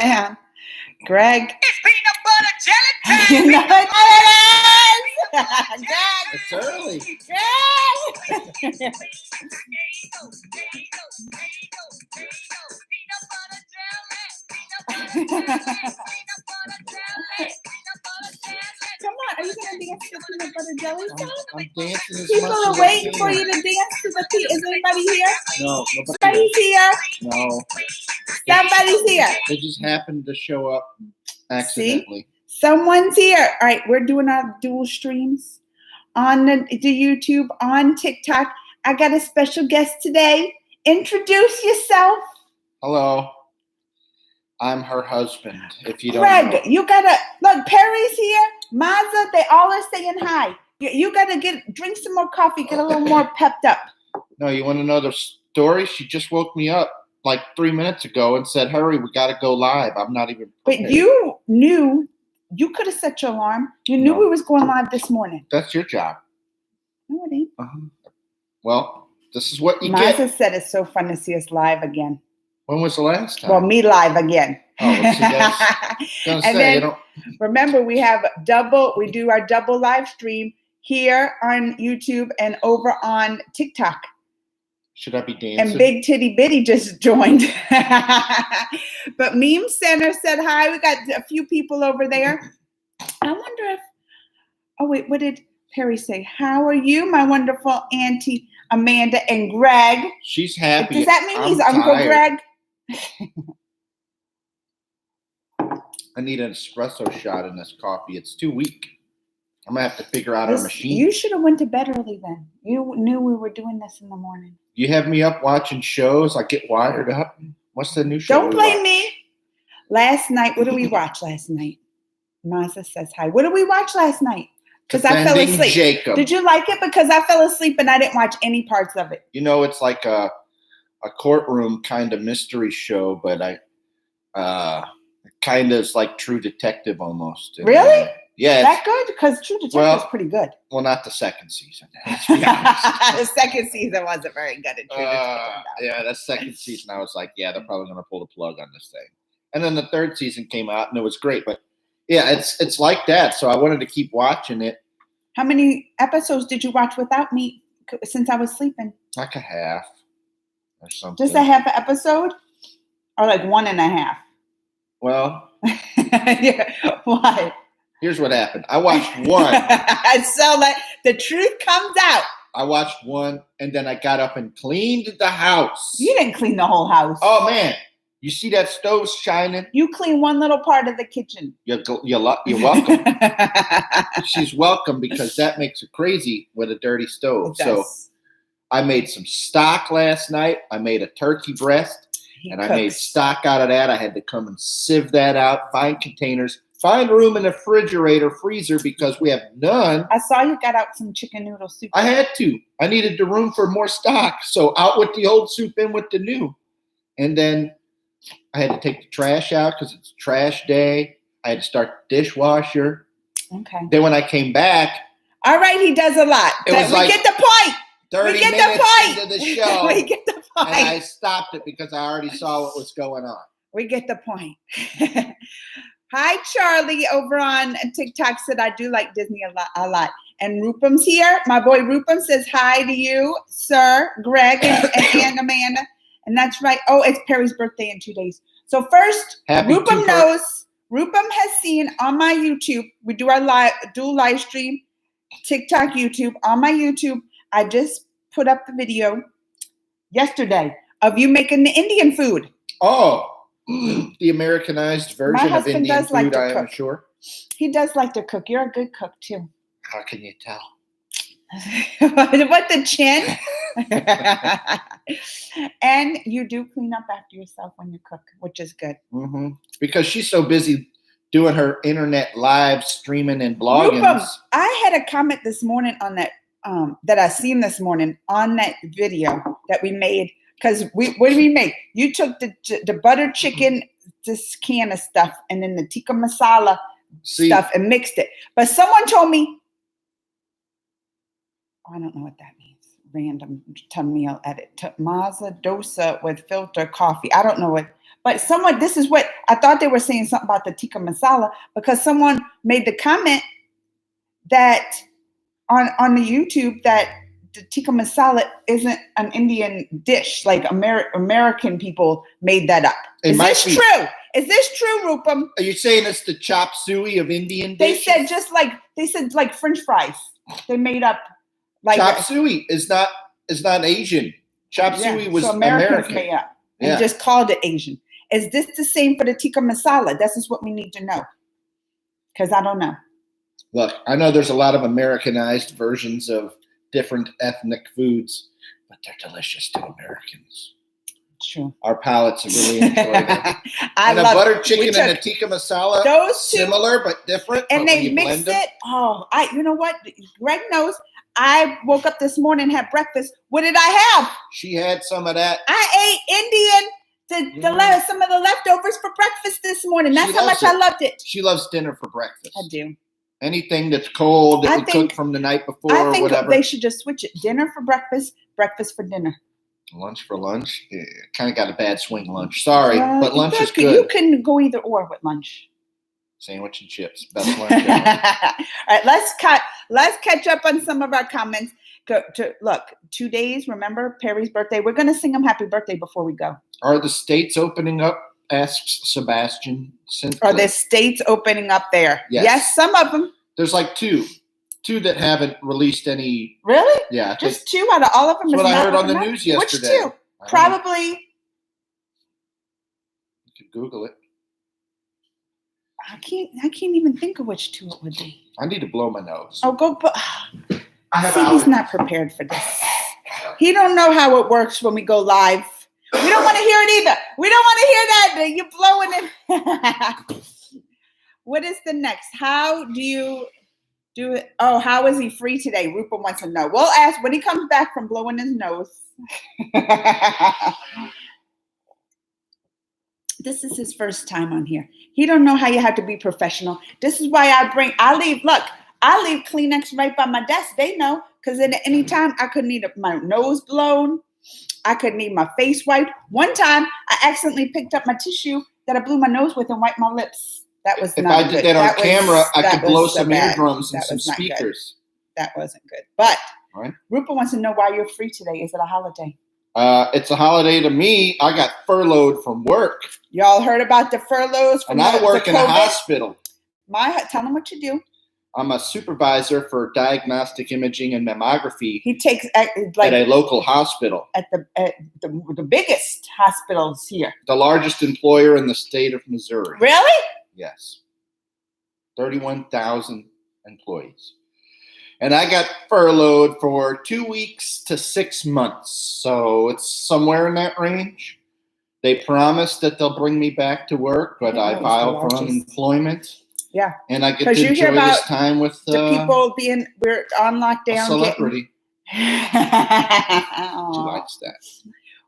and Greg. It's peanut butter jelly time. You know what it is? Greg. It's early. Greg. Come on, are you going to dance to peanut butter jelly song? I'm dancing as People much are as waiting I for can. you to dance to the beat. Is anybody here? No, Somebody's here. No. Somebody's here. They just happened to show up accidentally. Someone's here. All right, we're doing our dual streams on the YouTube, on TikTok. I got a special guest today. Introduce yourself. Hello. I'm her husband, if you don't Greg, know. you gotta look. Perry's here. Maza, they all are saying hi. You gotta drink some more coffee, get a little more pepped up. No, you want to know the story? She just woke me up like 3 minutes ago and said, "Hurry, we got to go live." I'm not even prepared. But you knew you could have set your alarm. You knew No. we was going live this morning. That's your job. No, it ain't. Well, this is what you Maza get. said it's so fun to see us live again. When was the last time? Well, me live again. Oh, let's see, guys. Gonna And say, then you know, remember, we do our double live stream here on YouTube and over on TikTok. should I be dancing? And Big Titty Bitty just joined. But Meme Center said hi. We got a few people over there. I wonder if, oh wait, what did Perry say? How are you, my wonderful Auntie Amanda and Greg? She's happy. Does that mean I'm he's Uncle tired. Greg? I need an espresso shot in this coffee. It's too weak. I'm gonna have to figure out our machine. You should have went to bed early then. You knew we were doing this in the morning. You have me up watching shows. I get wired up. What's the new show? Don't blame me. Last night, what did we watch last night? Maza says hi. What did we watch last night? Because I fell Defending asleep. Jacob. Did you like it? Because I fell asleep and I didn't watch any parts of it. You know, it's like a courtroom kind of mystery show, but kind of is like True Detective almost. And, Really? Yeah. That good? Because True Detective is pretty good. Well, not the second season. Let's be honest. The second season wasn't very good at True Detective. Yeah, that second season, I was like, yeah, they're probably going to pull the plug on this thing. And then the third season came out, and it was great. But yeah, it's like that. So I wanted to keep watching it. How many episodes did you watch without me since I was sleeping? Like a half or something. Just a half an episode? Or like 1.5? Well, Yeah. Why? here's what happened. I watched one. So like the truth comes out. I watched one, and then I got up and cleaned the house. You didn't clean the whole house. Oh, man. You see that stove shining? You clean one little part of the kitchen. You're welcome. She's welcome because that makes her crazy with a dirty stove. It does. So I made some stock last night. I made a turkey breast, and I made stock out of that. I had to come and sieve that out, find containers, find room in the refrigerator, freezer, because we have none. I saw you got out some chicken noodle soup. I had to. I needed the room for more stock. So out with the old soup, in with the new. And then I had to take the trash out because it's trash day. I had to start the dishwasher. Okay. Then when I came back, All right, he does a lot. It was we like get the point. 30 We get the minutes point. into the show, We get the point. and I stopped it because I already saw what was going on. We get the point. Hi, Charlie, over on TikTok said, I do like Disney a lot. And Rupam's here. My boy Rupam says hi to you, sir, Greg, and Amanda. And that's right. Oh, it's Perry's birthday in 2 days. So first, Happy Rupam knows. Rupam has seen on my YouTube. We do our dual live stream, TikTok, YouTube. On my YouTube, I just put up the video yesterday of you making the Indian food. Oh, the Americanized version of husband Indian does like food, to I am cook. sure. He does like to cook. You're a good cook too. How can you tell? What, the chin? And you do clean up after yourself when you cook, which is good. Mm-hmm. Because she's so busy doing her internet live streaming and blogging. Rupam, I had a comment this morning on that that I seen this morning on that video that we made. Because what did we make? You took the butter chicken, this can of stuff, and then the tikka masala stuff and mixed it. But someone told me, I don't know what that means. Random meal edit. Maza dosa with filter coffee. I don't know what. But someone, this is what I thought they were saying something about the tikka masala because someone made the comment that on the YouTube that the tikka masala isn't an Indian dish, like American people made that up. Is this true? Is this true, Rupam? Are you saying it's the chop suey of Indian dishes? They said like French fries. They made up like chop suey is not Asian. Chop suey was American. Made up and just called it Asian. Is this the same for the tikka masala? This is what we need to know. Because I don't know. Look, I know there's a lot of Americanized versions of different ethnic foods, but they're delicious to Americans. True. Our palates have really enjoyed them. I love a butter chicken and a tikka masala. Those two, similar but different. And they mixed it. Oh, you know what? Greg knows. I woke up this morning, had breakfast. What did I have? She had some of that. I ate Indian, some of the leftovers for breakfast this morning. That's how much I loved it. She loves dinner for breakfast. I do. Anything that's cold that we cooked from the night before or whatever. I think they should just switch it. Dinner for breakfast, breakfast for dinner. Lunch for lunch? Yeah, kind of got a bad swing lunch. Sorry, but lunch is good. You can go either or with lunch. Sandwich and chips. Best lunch ever. All right, let's catch up on some of our comments. Look, 2 days, remember Perry's birthday. We're going to sing him happy birthday before we go. Are the states opening up? Asks Sebastian. Are the states opening up there? Yes, some of them. There's like two that haven't released any. Really? Yeah. Just two out of all of them? That's what I heard on the news yesterday. Which two? Probably. You could Google it. I can't even think of which two it would be. I need to blow my nose. Oh, go. He's not prepared for this. He don't know how it works when we go live. We don't want to hear it either. We don't want to hear that. You're blowing it. What is the next? How do you do it? Oh, how is he free today? Rupert wants to know. We'll ask when he comes back from blowing his nose. This is his first time on here. He don't know how you have to be professional. This is why I leave Kleenex right by my desk. They know, because at any time I could need my nose blown. I could need my face wiped. One time I accidentally picked up my tissue that I blew my nose with and wiped my lips. That was if not I did good. that on camera, I could blow some bad. eardrums and That some was not speakers. Good. That wasn't good. But right. Rupert wants to know why you're free today. Is it a holiday? It's a holiday to me. I got furloughed from work. Y'all heard about the furloughs from and I work in a hospital. Tell them what you do. I'm a supervisor for diagnostic imaging and mammography. He takes at a local hospital. At the biggest hospitals here. The largest employer in the state of Missouri. Really? Yes. 31,000 employees. And I got furloughed for 2 weeks to 6 months. So it's somewhere in that range. They promised that they'll bring me back to work, but I filed for unemployment. Yeah. And I get to enjoy this time with the people we're on lockdown. A celebrity. She likes that.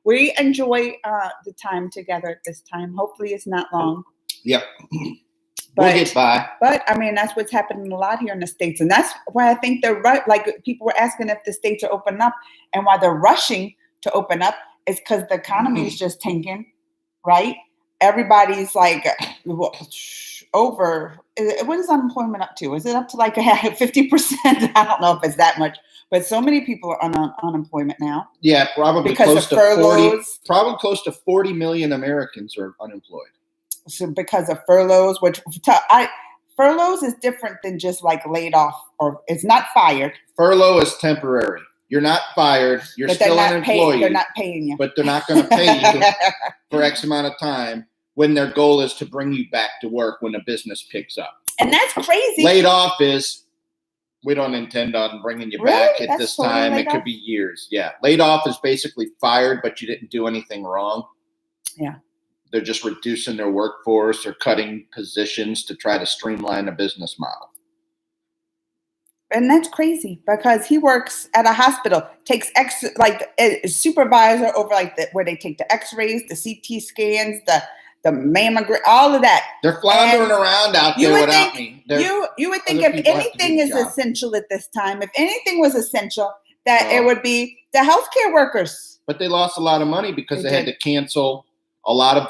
We enjoy the time together at this time. Hopefully it's not long. Yep. We'll get by. But I mean, that's what's happening a lot here in the States. And that's why I think they're right. Like people were asking if the states are open up and why they're rushing to open up is because the economy is just tanking, right? Everybody's like over. What is unemployment up to? Is it up to like 50%? I don't know if it's that much, but so many people are on unemployment now. Yeah, probably close to 40. Probably close to 40 million Americans are unemployed. So because of furloughs, furloughs is different than just like laid off, or it's not fired. Furlough is temporary. You're not fired. You're still an employee. They're not paying you. But they're not going to pay you for X amount of time when their goal is to bring you back to work when a business picks up. And that's crazy. Laid off is, we don't intend on bringing you back at this time. It could be years. Yeah. Laid off is basically fired, but you didn't do anything wrong. Yeah. They're just reducing their workforce or cutting positions to try to streamline a business model. And that's crazy because he works at a hospital, takes a supervisor over where they take the x-rays, the CT scans, the mammogram, all of that. They're floundering around out there without me. You would think if anything is essential at this time, if anything was essential, that it would be the healthcare workers. But they lost a lot of money because they had to cancel a lot of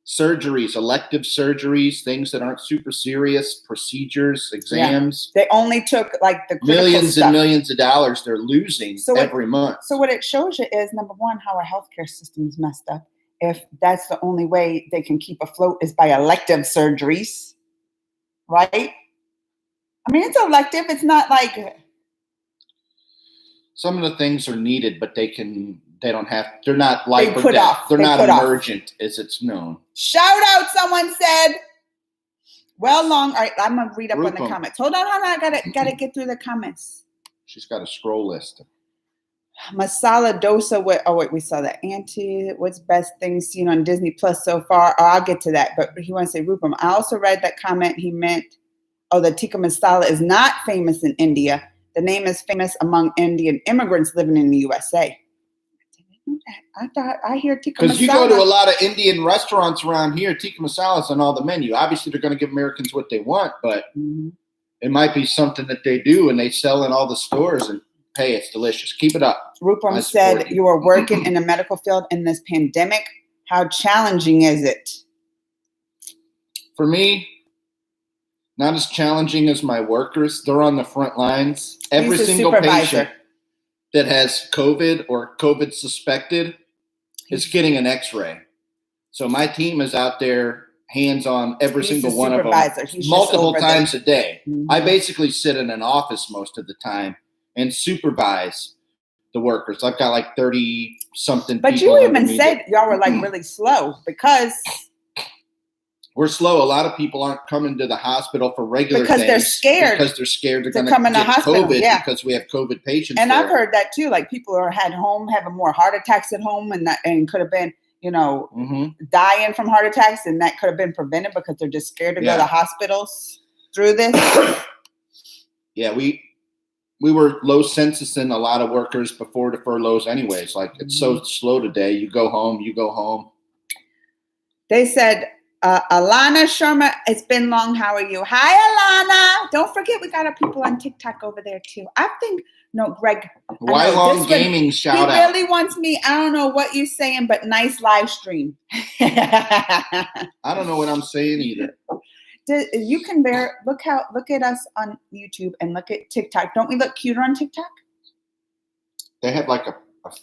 surgeries, elective surgeries, things that aren't super serious, procedures, exams. They only took like the critical Millions stuff. and millions of dollars they're losing every month. So what it shows you is, number one, how our healthcare system is messed up. If that's the only way they can keep afloat is by elective surgeries, right? I mean, it's elective. It's not like some of the things are needed, but they're not life or put death. off. They're They not put off. emergent as it's known. shout out. Someone said, well, long. All right, I'm gonna read up on the Rupam. comments. Hold on. I gotta get through the comments. She's got a scroll list. Masala dosa with, oh wait, we saw that. What's best things seen on Disney Plus so far? Oh, I'll get to that, but he wants to say Rupam. I also read that comment. He meant, oh, the tikka masala is not famous in India. The name is famous among Indian immigrants living in the USA. I thought I hear tikka masala. Because you go to a lot of Indian restaurants around here, tikka masala's on all the menu. Obviously, they're going to give Americans what they want, but it might be something that they do and they sell in all the stores. And hey, it's delicious. Keep it up. Rupam said you are working in the medical field in this pandemic. How challenging is it? For me, not as challenging as my workers. They're on the front lines. Every He's a single supervisor. patient that has COVID or COVID suspected is getting an x-ray. So my team is out there hands-on every He's single a one of supervisor. them He's just multiple over times a day. Mhm. I basically sit in an office most of the time and supervise the workers. I've got like 30-something But people you under even me said that- y'all were like really slow because we're slow. A lot of people aren't coming to the hospital for regular Because they're things scared because they're scared they're to going to come in the get hospital, COVID yeah. because we have COVID patients. and there. I've heard that too. Like people are at home having more heart attacks at home and could have been, Mhm. dying from heart attacks, and that could have been prevented because they're just scared to go Yeah. to hospitals through this. Yeah, we were low census in a lot of workers before the furloughs anyways. Like it's so slow today. You go home. They said, Alana Sharma, it's been long. How are you? Hi, Alana. Don't forget, we got our people on TikTok over there too. I think, no, Greg. Why know, Long this one- Gaming shout He out. really wants me. I don't know what you're saying, but nice live stream. I don't know what I'm saying either. You can look at us on YouTube and look at TikTok. Don't we look cuter on TikTok? They have like a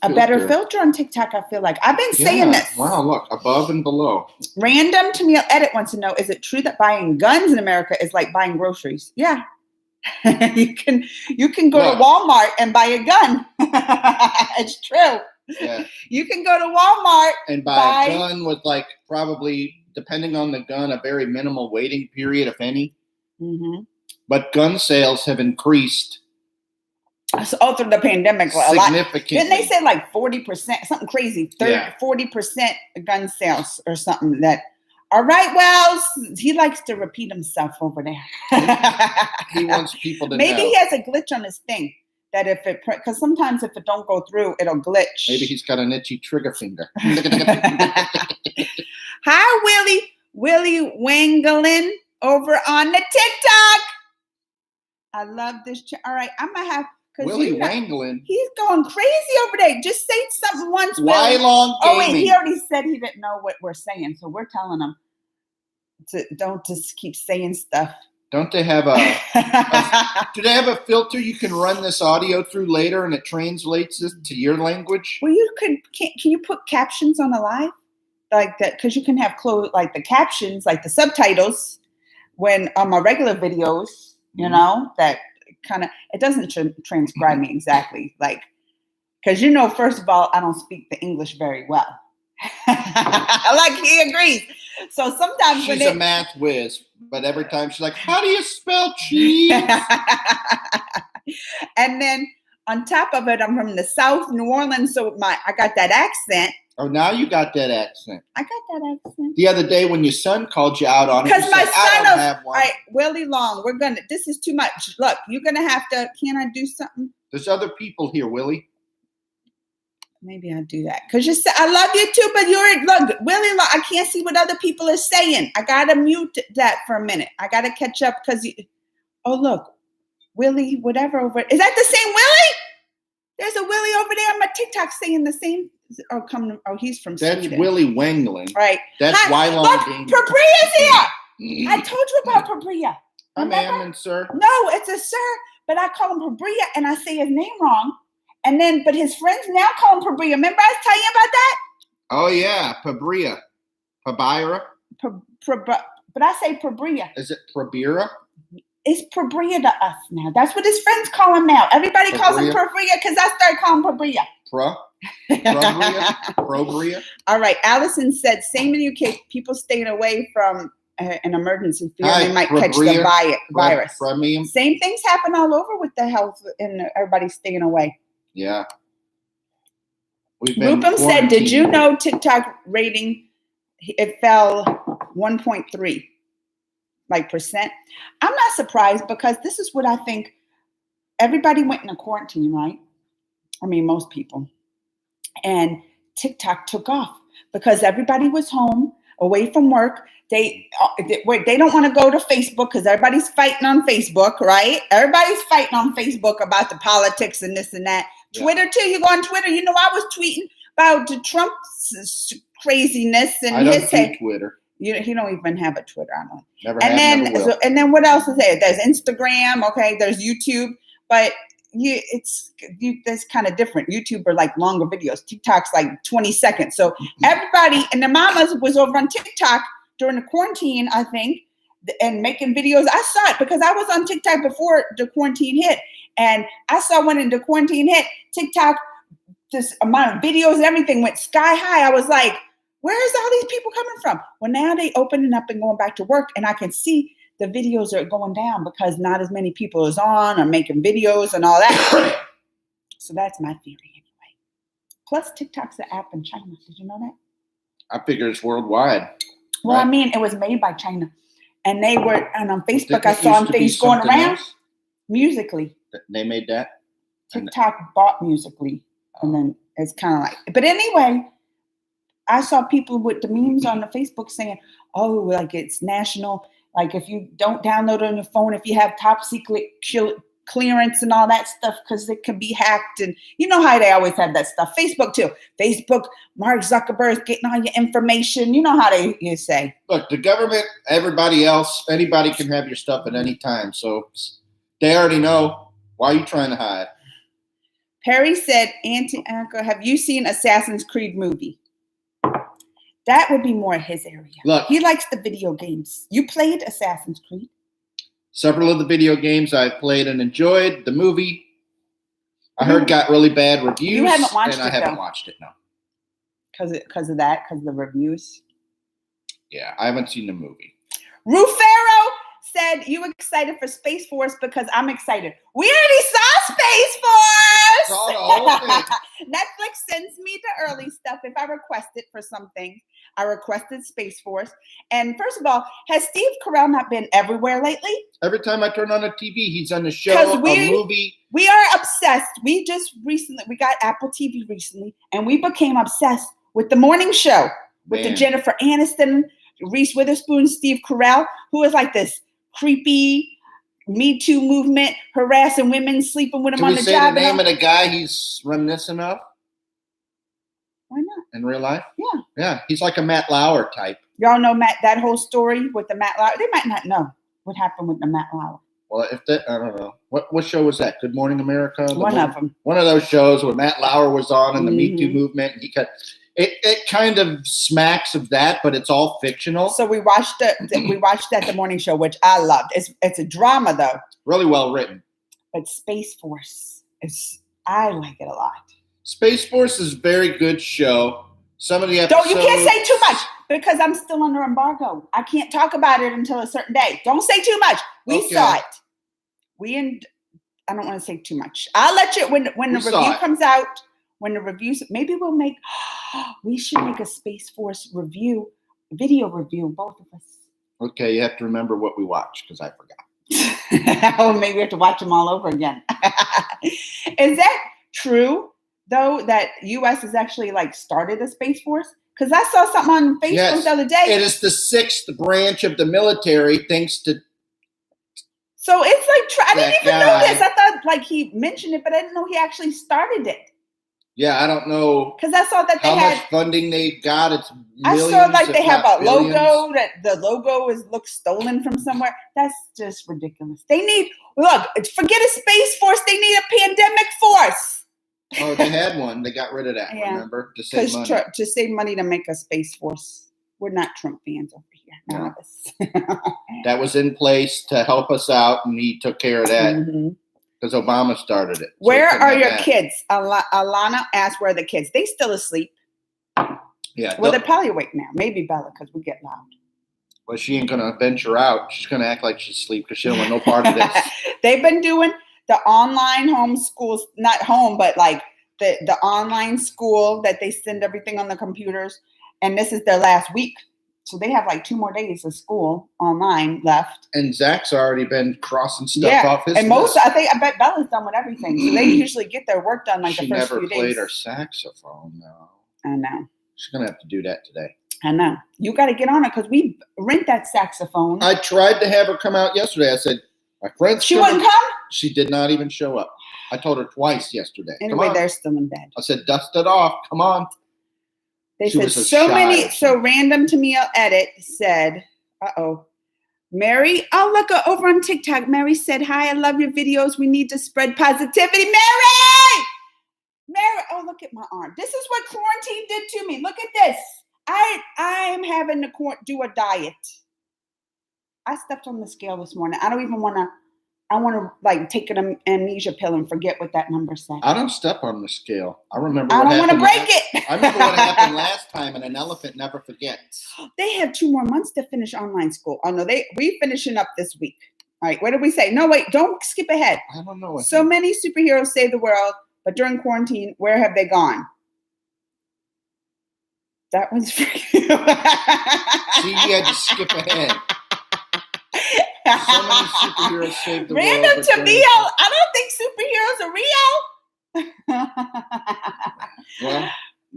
Better filter on TikTok, I feel like. I've been saying this. Wow, look, above and below. Random Tamil Edit wants to know, is it true that buying guns in America is like buying groceries? Yeah. you can go to Walmart and buy a gun. It's true. Yeah. You can go to Walmart And buy a gun with like probably, depending on the gun, a very minimal waiting period, if any. Mm-hmm. But gun sales have increased all through the pandemic. A lot. significantly. Didn't they say like 40%, something crazy, 40% gun sales or something that, all right, Wells, he likes to repeat himself over there. He wants people to Maybe know. he has a glitch on his thing that because sometimes if it don't go through, it'll glitch. Maybe he's got an itchy trigger finger. Hi, Willie Wangelin over on the TikTok. I love this. All right, I'm going to have, Willie Wangelin. he's going crazy over there. Just say something once. Why Willie. Long Oh wait, Gaming? he already said he didn't know what we're saying, so we're telling him to don't just keep saying stuff. Don't they have do they have a filter you can run this audio through later and it translates it to your language? Well, can you put captions on a live like that? Because you can have like the captions, like the subtitles, when on my regular videos, that kind of it doesn't transcribe me exactly, like because first of all, I don't speak the English very well. Like he agrees. So sometimes She's a math whiz, but every time she's like, "How do you spell cheese?" And then on top of it, I'm from the South, New Orleans, so I got that accent. Oh, now you got that accent. I got that accent. The other day when your son called you out on it, Because you my said, "I son don't of have one." all right, Willie Long, this is too much. Look, you're gonna have to, can I do something? There's other people here, Willie. Maybe I'll do that. Because I love you too, but look, Willie Long, I can't see what other people are saying. I gotta mute that for a minute. I gotta catch up because look, Willie, whatever over is that the same Willie? There's a Willie over there on my TikTok saying the same he's from That's Sweden. Willie Wangling. Right. That's Hi, Wylon look, Daniels. Pabria's here. I told you about Pabria. Hi, ma'am Remember? and sir. No, it's a sir, but I call him Pabria and I say his name wrong. And then, but his friends now call him Pabria. Remember I was telling you about that? Oh yeah, Pabria. Pabira. But I say Pabria. Is it Prabira? It's Pabria to us now. That's what his friends call him now. Everybody calls him Pabria because I started calling him Pabria. Probria. All right. Allison said, same in the UK, people staying away from an emergency fear they might catch the virus. Premium. Same things happen all over with the health and everybody staying away. Yeah. Rupam said, did you know TikTok rating, it fell 1.3 percent? I'm not surprised because this is what I think. Everybody went into quarantine, right? I mean, most people. And TikTok took off because everybody was home, away from work. They don't want to go to Facebook because everybody's fighting on Facebook, right? Everybody's fighting on Facebook about the politics and this and that. Yeah. Twitter too. You go on Twitter. You know, I was tweeting about Trump's craziness and his take. Twitter. He don't even have a Twitter. I don't. Never have, never will. And then what else is there? There's Instagram. Okay, there's YouTube, but that's kind of different. YouTube are like longer videos. TikTok's like 20 seconds. So everybody and their mamas was over on TikTok during the quarantine, I think, and making videos. I saw it because I was on TikTok before the quarantine hit. And I saw when the quarantine hit, TikTok, this amount of videos and everything went sky high. I was like, where is all these people coming from? Well, now they opening up and going back to work, and I can see the videos are going down because not as many people is on or making videos and all that. So that's my theory anyway. Plus, TikTok's an app in China. Did you know that? I figure it's worldwide. Well, right? I mean, it was made by China. And they were, and on Facebook, I saw things going around. Else? Musical.ly. They made that? TikTok bought Musical.ly. And then it's kind of like, but anyway, I saw people with the memes on the Facebook saying, oh, like it's national. Like if you don't download it on your phone, if you have top secret clearance and all that stuff, because it can be hacked. And you know how they always have that stuff. Facebook too. Facebook, Mark Zuckerberg's getting all your information. You know how you say. Look, the government, everybody else, anybody can have your stuff at any time. So they already know. Why are you trying to hide? Perry said, Auntie Anka, have you seen Assassin's Creed movie? That would be more his area. Look, he likes the video games. You played Assassin's Creed? Several of the video games I played and enjoyed. The movie, I heard got really bad reviews. You haven't watched it, I haven't watched it, no. Because of that? Because of the reviews? Yeah, I haven't seen the movie. Rufero said, you excited for Space Force because I'm excited. We already saw Space Force! Saw the whole thing. Netflix sends me the early stuff if I request it for something. I requested Space Force. And first of all, has Steve Carell not been everywhere lately? Every time I turn on the TV, he's on the show, a movie. We are obsessed. We got Apple TV recently, and we became obsessed with the morning show with the Jennifer Aniston, Reese Witherspoon, Steve Carell, who is like this creepy Me Too movement, harassing women, sleeping with him on the job. Can we say the name of the guy he's reminiscent of? Why not? In real life? Yeah. Yeah, he's like a Matt Lauer type. Y'all know that whole story with the Matt Lauer? They might not know what happened with the Matt Lauer. Well, I don't know. What show was that? Good Morning America? One of them. One of those shows where Matt Lauer was on in the Me Too movement. It kind of smacks of that, but it's all fictional. So we watched that the morning show, which I loved. It's a drama though. Really well written. But Space Force I like it a lot. Space Force is a very good show. Some of the episodes. You can't say too much because I'm still under embargo. I can't talk about it until a certain day. Don't say too much. We saw it. I don't want to say too much. I'll let you when the review comes out. When the reviews, maybe we should make a Space Force video review, both of us. Okay, you have to remember what we watched because I forgot. Oh, maybe we have to watch them all over again. Is that true, though, that U.S. has actually started a Space Force? Because I saw something on Facebook the other day. It is the 6th branch of the military, thanks to. So it's I didn't even know this. I thought he mentioned it, but I didn't know he actually started it. Yeah, I don't know Because I saw that they how had. much funding they got. It's I millions. saw like if they have not a billions. logo that the logo looks stolen from somewhere. That's just ridiculous. They need forget a space force. They need a pandemic force. Oh, they had one. They got rid of that. Yeah. Remember, to save Because money. to save money to make a space force. We're not Trump fans over here. None of us. That was in place to help us out, and he took care of that Mhm. because Obama started it. So Where he couldn't are have your that. kids? Alana asked, where are the kids? They still asleep. Yeah. Well, they're probably awake now. Maybe Bella, because we get loud. Well, she ain't gonna venture out. She's gonna act like she's asleep because she don't want no part of this. They've been doing the online homeschools, not home, but like the online school that they send everything on the computers. And this is their last week. So they have like 2 more days of school online left. And Zach's already been crossing stuff off his and list. I bet Bella's done with everything. So they usually get their work done like She the first never few played days. her saxophone, though. I know. She's gonna have to do that today. I know. You got to get on it because we rent that saxophone. I tried to have her come out yesterday. I said, my friend's She coming. wouldn't come? She did not even show up. I told her twice yesterday. Anyway, Come on. they're still in bed. I said, dust it off. Come on. They She said was a so shy many. or So random to me edit said, Mary. Oh, look over on TikTok. Mary said, hi, I love your videos. We need to spread positivity. Mary! Mary, oh, look at my arm. This is what quarantine did to me. Look at this. I am having to do a diet. I stepped on the scale this morning. I don't even want to. I want to like take an amnesia pill and forget what that number said. I don't step on the scale. I remember. I don't want to break it. it. I remember what happened last time, and an elephant never forgets. They have 2 more months to finish online school. Oh no, we finishing up this week. All right, what did we say? No, wait, don't skip ahead. I don't know. So many superheroes save the world, but during quarantine, where have they gone? That one's for you. See, you had to skip ahead. So many superheroes saved the world. Random to me, I don't think superheroes are real. Well,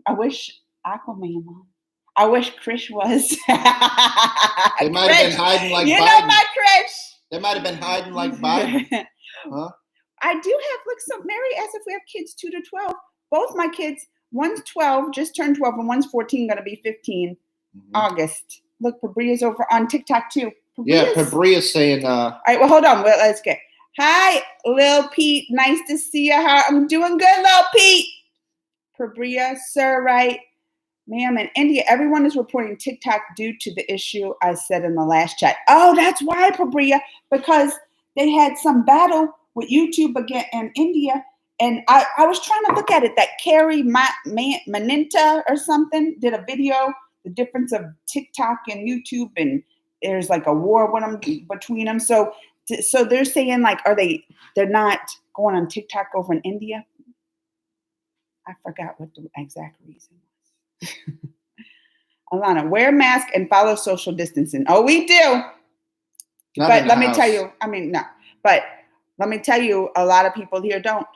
I wish Aquaman was. I wish Krish was. they might have been hiding like you Biden. know my Krish. They might have been hiding like Biden. Huh? I do have, look, so Mary asked if we have kids 2 to 12. Both my kids, one's 12, just turned 12, and one's 14, going to be 15 August. Look, Pabria's over on TikTok too. Yeah, Pabria's saying. All right, well, hold on. Well, let's get. Hi, Lil Pete. Nice to see you. How I'm doing good, Lil Pete. Pabria, sir, right? Ma'am, in India, everyone is reporting TikTok due to the issue I said in the last chat. Oh, that's why, Pabria, because they had some battle with YouTube again in India. And I was trying to look at it, that Carrie Maninta or something did a video, the difference of TikTok and YouTube, and there's like a war with them, between them. So they're saying like, they're not going on TikTok over in India? I forgot what the exact reason was. Alana, wear a mask and follow social distancing. Oh, we do. But let me tell you, but let me tell you, a lot of people here don't.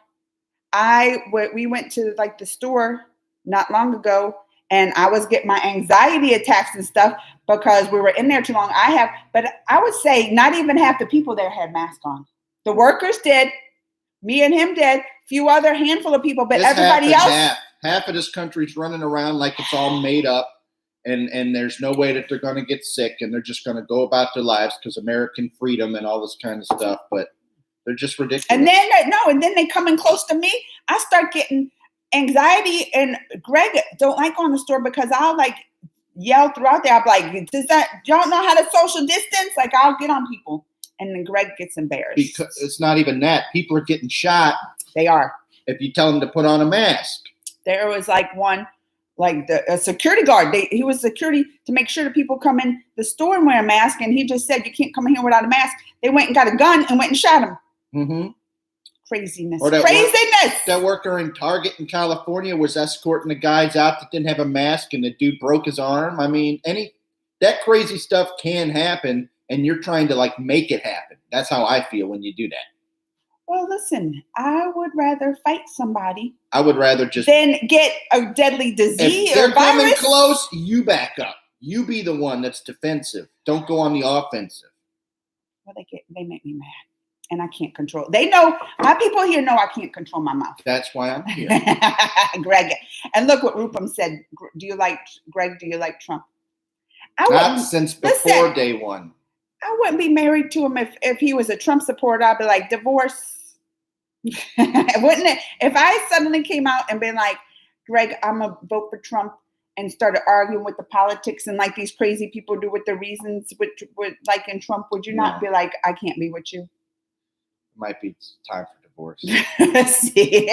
We went to like the store not long ago, and I was getting my anxiety attacks and stuff because we were in there too long. But I would say not even half the people there had masks on. The workers did. Me and him did. Few other handful of people, but It's everybody else. Half of this country's running around like it's all made up, and there's no way that they're going to get sick, and they're just going to go about their lives because American freedom and all this kind of stuff. But they're just ridiculous. And then they come in close to me. I start getting anxiety, and Greg don't like going to the store because I'll like yell throughout there. I'm like, y'all know how to social distance? Like I'll get on people, and then Greg gets embarrassed. Because it's not even that. People are getting shot. They are. If you tell them to put on a mask. There was like one, like a security guard. He was security to make sure that people come in the store and wear a mask, and he just said, you can't come in here without a mask. They went and got a gun and went and shot him. Mm-hmm. Craziness. Or Craziness. That worker in Target in California was escorting the guys out that didn't have a mask, and the dude broke his arm. I mean, that crazy stuff can happen, and you're trying to like make it happen. That's how I feel when you do that. Well, listen, I would rather fight somebody. I would rather just than get a deadly disease if they're or virus. coming close, you back up. You be the one that's defensive. Don't go on the offensive. Well, they make me mad. and I can't control. They know, my people here know I can't control my mouth. That's why I'm here. Greg, and look what Rupam said. Do you like Trump? Not since before day one. I wouldn't be married to him if he was a Trump supporter. I'd be like, divorce. Wouldn't it? If I suddenly came out and been like, Greg, I'm going to vote for Trump, and started arguing with the politics and like these crazy people do with the reasons with like in Trump, would you not be like, I can't be with you? It might be time for divorce. See?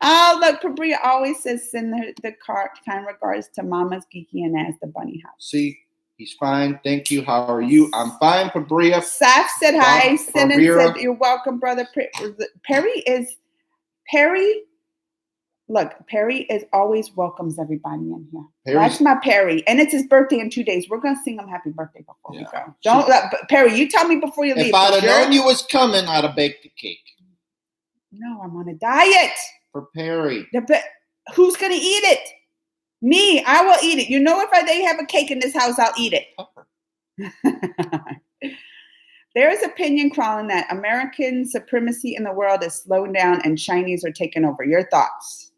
Oh, look, Cabria always says send the kind regards to Mama's Geeky and as the Bunny House. See, he's fine. Thank you. How are you? I'm fine, Cabria. Saf said hi. Sinan said you're welcome, brother. Perry is always welcomes everybody in here. That's my Perry. And it's his birthday in 2 days. We're going to sing him happy birthday before we go. Don't Perry, you tell me before you leave. If I'd have known you was coming, I'd have baked the cake. No, I'm on a diet. For Perry. Who's going to eat it? Me. I will eat it. You know, if they have a cake in this house, I'll eat it. There is opinion crawling that American supremacy in the world is slowing down and Chinese are taking over. Your thoughts?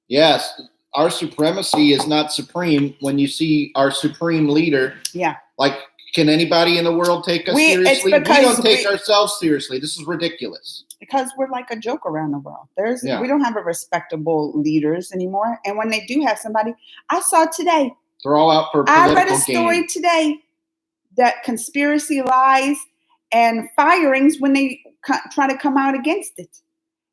Yes, our supremacy is not supreme when you see our supreme leader. Yeah. Like, can anybody in the world take us seriously? We don't take ourselves seriously. This is ridiculous. Because we're like a joke around the world. We don't have a respectable leaders anymore. And when they do have somebody, I saw today. They're all out for political gain. I read a story today that conspiracy lies and firings when they try to come out against it.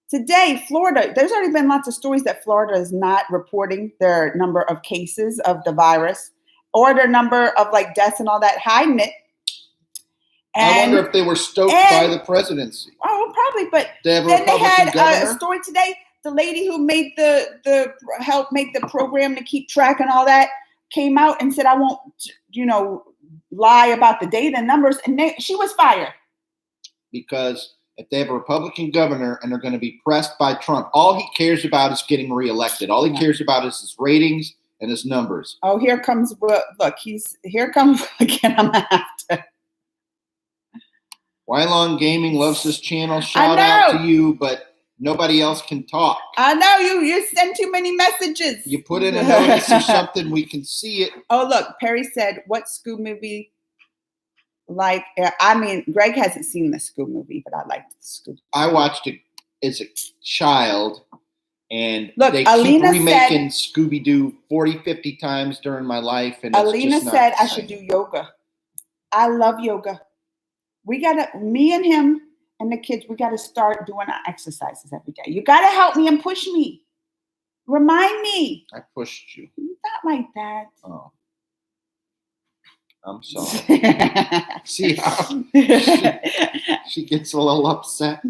Today, Florida, there's already been lots of stories that Florida is not reporting their number of cases of the virus or their number of like deaths and all that, hiding it. And, I wonder if they were stoked by the presidency. Oh, probably. But then they had a story today. The lady who made the help make the program to keep track and all that came out and said, I won't, lie about the data and numbers. And she was fired. Because if they have a Republican governor and they're going to be pressed by Trump, all he cares about is getting reelected. All he cares about is his ratings and his numbers. Oh, here comes here comes again. I'm gonna have to. Wylon Gaming loves this channel. Shout out to you, but nobody else can talk. I know you send too many messages. You put in a notice or something, we can see it. Oh, look, Perry said, what Scoob movie? Like, I mean, Greg hasn't seen the Scoob movie, but I liked Scoob. I watched it as a child, and look, they Alina keep remaking Scooby-Doo 40, 50 times during my life. And Alina said I should do yoga. I love yoga. Me and him and the kids, we got to start doing our exercises every day. You got to help me and push me. Remind me. I pushed you. Not like that. Oh. I'm sorry. See how she gets a little upset.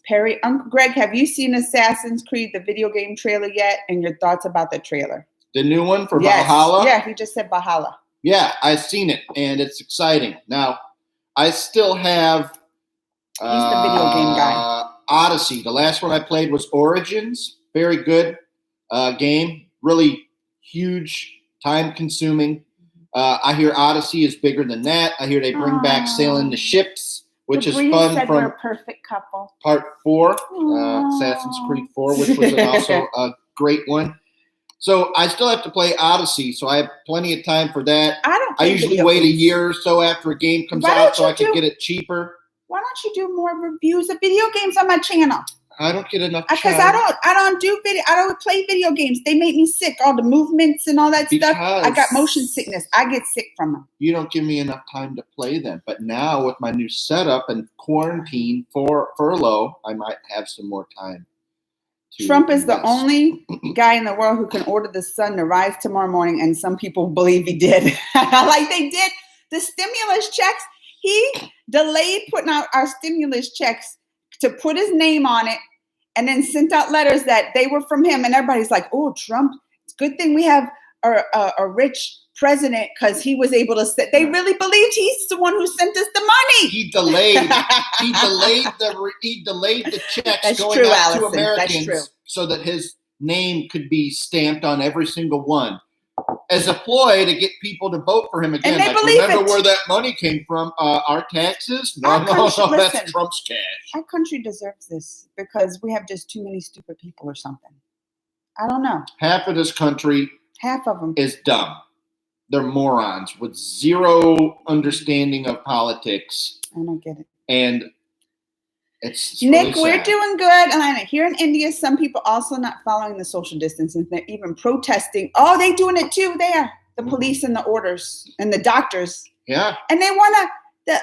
Perry, Uncle Greg, have you seen Assassin's Creed, the video game trailer yet? And your thoughts about the trailer? The new one for Valhalla? Yeah, he just said Valhalla. Yeah, I've seen it, and it's exciting. Now, I still have he's the video game guy. Odyssey. The last one I played was Origins. Very good game. Really huge, time-consuming. I hear Odyssey is bigger than that. I hear they bring back Sailing the Ships, which is fun said from we're a perfect couple. Part 4, Assassin's Creed 4, which was also a great one. So I still have to play Odyssey, so I have plenty of time for that. I usually wait a year or so after a game comes out so I can get it cheaper. Why don't you do more reviews of video games on my channel? I don't get enough time. Because I don't do video. I don't play video games. They make me sick. All the movements and all that stuff. I got motion sickness. I get sick from them. You don't give me enough time to play them. But now with my new setup and quarantine furlough, I might have some more time. Trump is the only guy in the world who can order the sun to rise tomorrow morning, and some people believe he did. Like they did the stimulus checks. He delayed putting out our stimulus checks to put his name on it, and then sent out letters that they were from him. And everybody's like, oh, Trump, it's a good thing we have a rich president because he was able to say, they really believed he's the one who sent us the money. He delayed the checks That's going true, out Allison. to Americans so that his name could be stamped on every single one. as a ploy to get people to vote for him again. And they Like, believe remember it. where that money came from? Our taxes? No, Our no, country- no, that's listen. Trump's cash. Our country deserves this because we have just too many stupid people or something. I don't know. Half of this country Half of them. is dumb. They're morons with zero understanding of politics, I don't get it. and it's Nick, really we're sad. doing good. Alana, here in India, some people also not following the social distancing. They're even protesting. Oh, they doing it too there. The Mhm. police and the orders and the doctors. Yeah, And they want to,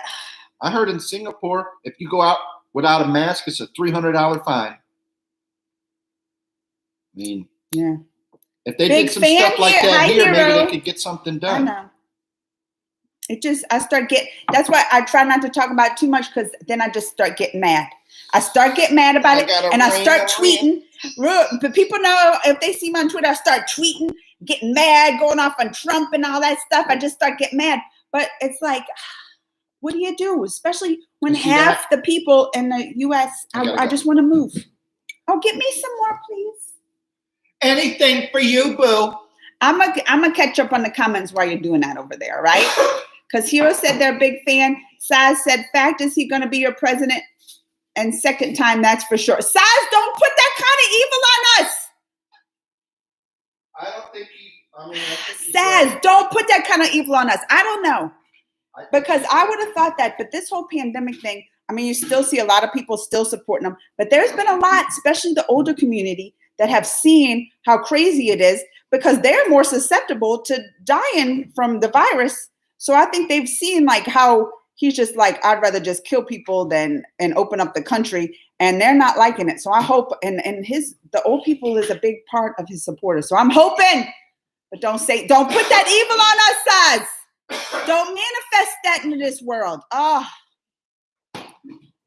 I heard in Singapore, if you go out without a mask, it's a $300 fine. I mean, yeah, if they Big did some fan stuff like here. that Hi, here, maybe hero. they could get something I done. know. That's wwhy I try not to talk about it too much because then I just start getting mad. I start getting mad about it gotta and I rein start it tweeting. But people know if they see me on Twitter, I start tweeting, getting mad, going off on Trump and all that stuff. I just start getting mad. But it's like, what do you do? Especially when You see half the people in the U.S., I gotta I go. just want to move. Oh, get me some more, please. Anything for you, boo. I'm gonna catch up on the comments while you're doing that over there, right? Because Hero said they're a big fan. Saz said, fact is he gonna be your president? And second time, that's for sure. Saz, don't put that kind of evil on us. I don't think I think he's Saz, right. don't put that kind of evil on us. I don't know. I think Because he's I right. would have thought that, but this whole pandemic thing, I mean, you still see a lot of people still supporting them, but there's been a lot, especially the older community, that have seen how crazy it is because they're more susceptible to dying from the virus. So I think they've seen like how he's just like, I'd rather just kill people than and open up the country, and they're not liking it. So I hope, and the old people is a big part of his supporters. So I'm hoping, but don't put that evil on us, Saz. Don't manifest that into this world. Oh,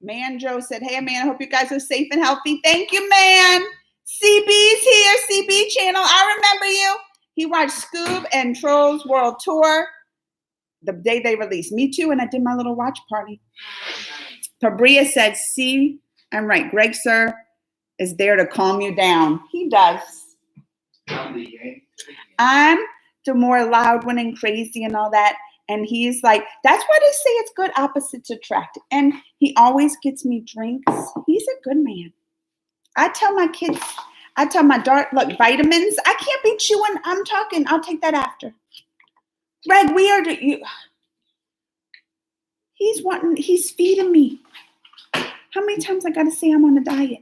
Man Joe said, hey, man, I hope you guys are safe and healthy. Thank you, man. CB's here, CB channel. I remember you. He watched Scoob and Trolls World Tour the day they released. Me too, and I did my little watch party. Fabria said, see, I'm right. Greg, sir, is there to calm you down. He does. I'm the more loud one and crazy and all that. And he's like, that's why they say it's good opposites attract. And he always gets me drinks. He's a good man. I tell my kids, I tell my daughter, look, vitamins, I can't be chewing. I'm talking. I'll take that after. Greg, he's feeding me. How many times I got to say I'm on a diet?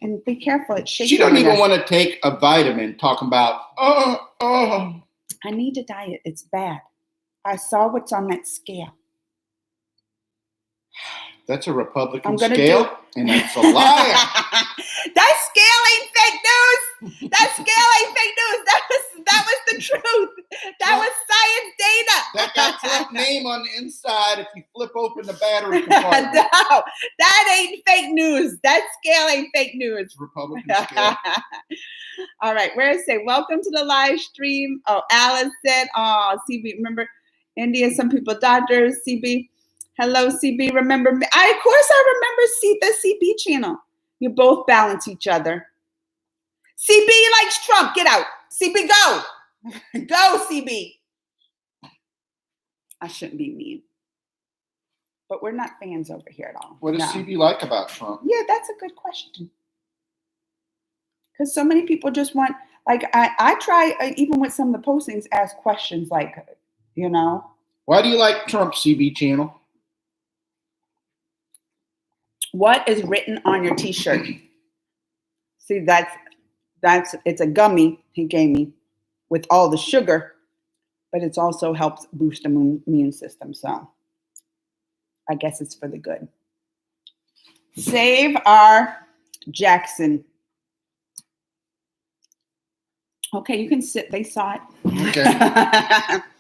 And be careful. It's shaky. She don't over even there. want to take a vitamin talking about, I need a diet. It's bad. I saw what's on that scale. that's a Republican I'm gonna scale, and that's a liar. That scale ain't fake news. That scale ain't fake news. That was the truth. That was science data. That got Trump's name on the inside if you flip open the battery compartment. No, that ain't fake news. That scale ain't fake news. It's Republican scale. All right, where is it? Welcome to the live stream. Oh, Alice said, oh, CB, remember India, some people doctors, CB. Hello, CB, remember me? Of course I remember the CB channel. You both balance each other. CB likes Trump. Get out. CB, go. Go, CB. I shouldn't be mean. But we're not fans over here at all. What does No. CB like about Trump? Yeah, that's a good question. Because so many people just want, like, I try, even with some of the postings, ask questions like, you know. Why do you like Trump's CB channel? What is written on your t-shirt? See, it's a gummy he gave me with all the sugar, but it also helps boost the immune system. So I guess it's for the good. Save our Jackson. Okay, you can sit. They saw it. Okay.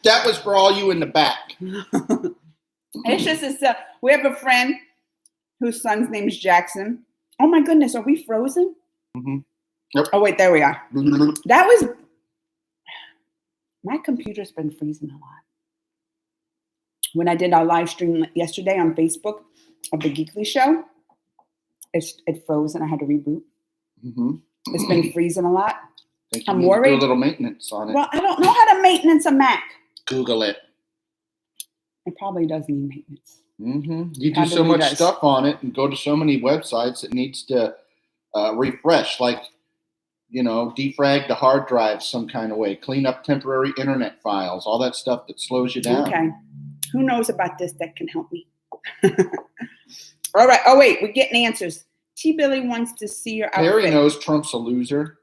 That was for all you in the back. It's just we have a friend whose son's name is Jackson. Oh my goodness, are we frozen? Mhm. Yep. Oh wait, there we are. That was, my computer's been freezing a lot. When I did our live stream yesterday on Facebook of the Geekly Show, it froze and I had to reboot. Mm-hmm. It's been freezing a lot. Think you I'm need to do worried. a little maintenance on it. Well, I don't know how to maintenance a Mac. Google it. It probably does need maintenance. You do Probably so much does. stuff on it and go to so many websites, it needs to refresh, like, defrag the hard drive some kind of way, clean up temporary internet files, all that stuff that slows you down. Okay. Who knows about this that can help me? All right. Oh, wait. We're getting answers. T. Billy wants to see your outfit. Perry knows Trump's a loser.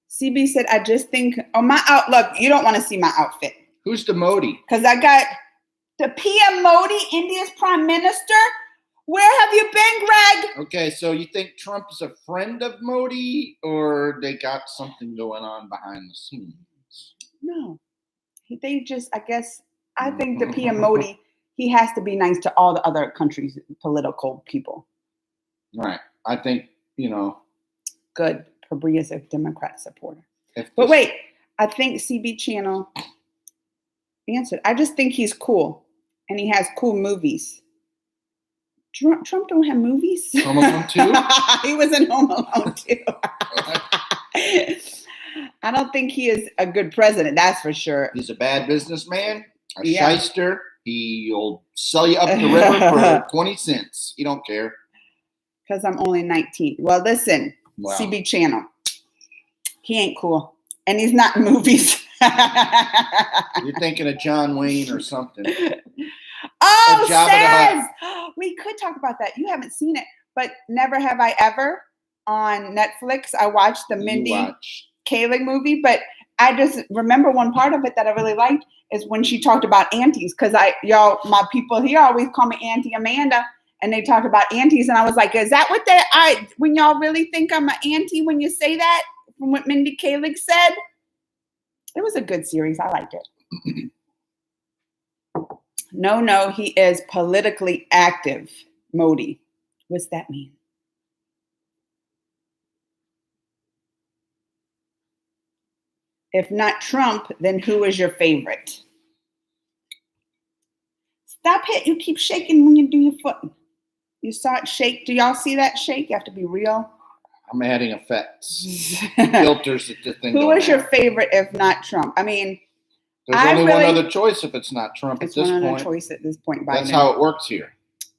CB said, I just think, my outlook. You don't want to see my outfit. Who's the Modi? Because I got the PM Modi, India's prime minister. Where have you been, Greg? Okay, so you think Trump is a friend of Modi, or they got something going on behind the scenes? No. They just, I think the PM Modi, he has to be nice to all the other countries' political people. Right. I think, Good. Progressive Democrat supporter. But wait, I think CB Channel answered. I just think he's cool, and he has cool movies. Trump don't have movies. Home Alone 2? He was in Home Alone 2. I don't think he is a good president, that's for sure. He's a bad businessman, a Yeah. shyster. He'll sell you up the river for 20 cents. He don't care. Because I'm only 19. Well, listen, Wow. CB Channel. He ain't cool. And he's not in movies. You're thinking of John Wayne or something. Oh, Jabba the Saz! We could talk about that. You haven't seen it, but Never Have I Ever on Netflix. I watched the Mindy Kaling movie, but I just remember one part of it that I really liked is when she talked about aunties. Because my people here always call me Auntie Amanda, and they talked about aunties, and I was like, is that what when y'all really think I'm an auntie when you say that? From what Mindy Kaling said? It was a good series. I liked it. No, he is politically active, Modi. What's that mean? If not Trump, then who is your favorite? Stop it. You keep shaking when you do your foot. You saw it shake. Do y'all see that shake? You have to be real. I'm adding effects. Filters that the thing. Who is your favorite if not Trump? I mean, there's only one other choice if it's not Trump at this point. It's one other choice at this point, Biden. That's how it works here.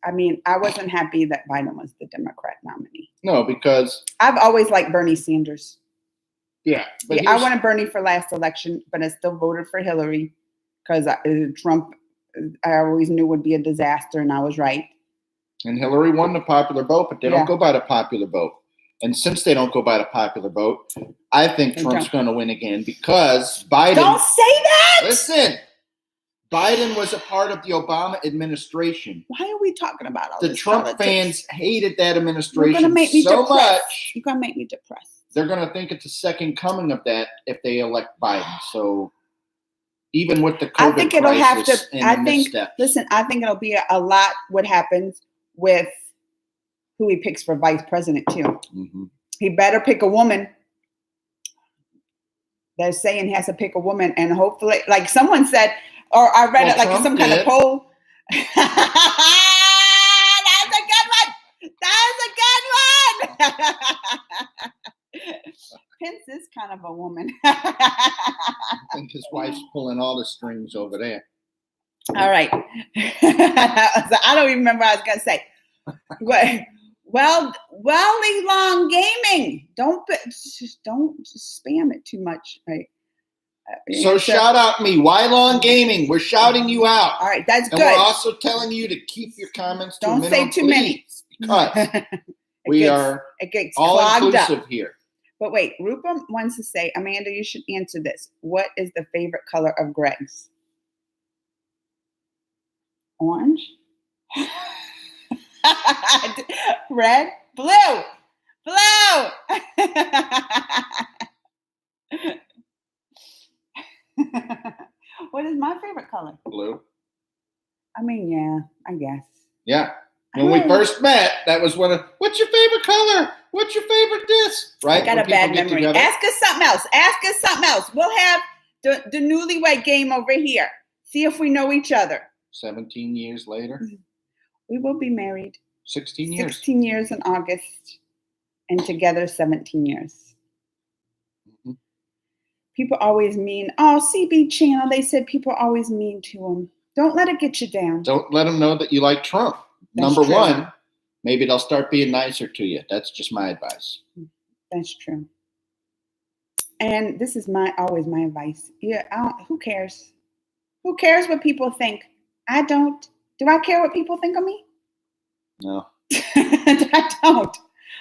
I mean, I wasn't happy that Biden was the Democrat nominee. No, because I've always liked Bernie Sanders. Yeah. But I wanted Bernie for last election, but I still voted for Hillary because Trump, I always knew would be a disaster, and I was right. And Hillary won the popular vote, but they don't go by the popular vote. And since they don't go by the popular vote, I think Trump's going to win again because Biden. Don't say that! Listen, Biden was a part of the Obama administration. Why are we talking about all the this Trump politics? Fans hated that administration You're gonna make me so depressed. much. You're going to make me depressed. They're going to think it's a second coming of that if they elect Biden. So even with the COVID I think it'll have to. and I the think. missteps. Listen, I think it'll be a lot. What happens with who he picks for vice president too? Mm-hmm. He better pick a woman. They're saying he has to pick a woman, and hopefully, like someone said, or I read it like Trump some kind of poll. That's a good one. That's a good one. Pence is kind of a woman. I think his wife's pulling all the strings over there. All right. I don't even remember what I was going to say. Well, Long Gaming. Don't spam it too much. Right. So shout out me. Why Long Gaming? We're shouting you out. All right, that's and good. And we're also telling you to keep your comments to a minimum. Don't say too many. Because it gets all clogged inclusive up here. But wait, Rupam wants to say, Amanda, you should answer this. What is the favorite color of Greg's? Orange? Red? Blue! What is my favorite color? Blue. I mean, yeah, I guess. Yeah. When we first met, that was one of, what's your favorite color? What's your favorite this? Right? I got a bad memory. Ask us something else. We'll have the newlywed game over here. See if we know each other. 17 years later. We will be married. 16 years. 16 years in August. And together 17 years. Mm-hmm. People always mean. Oh, CB channel. They said people always mean to them. Don't let it get you down. Don't let them know that you like Trump. That's Number true. one, maybe they'll start being nicer to you. That's just my advice. That's true. And this is always my advice. Yeah, who cares? Who cares what people think? I don't. Do I care what people think of me? No. I don't.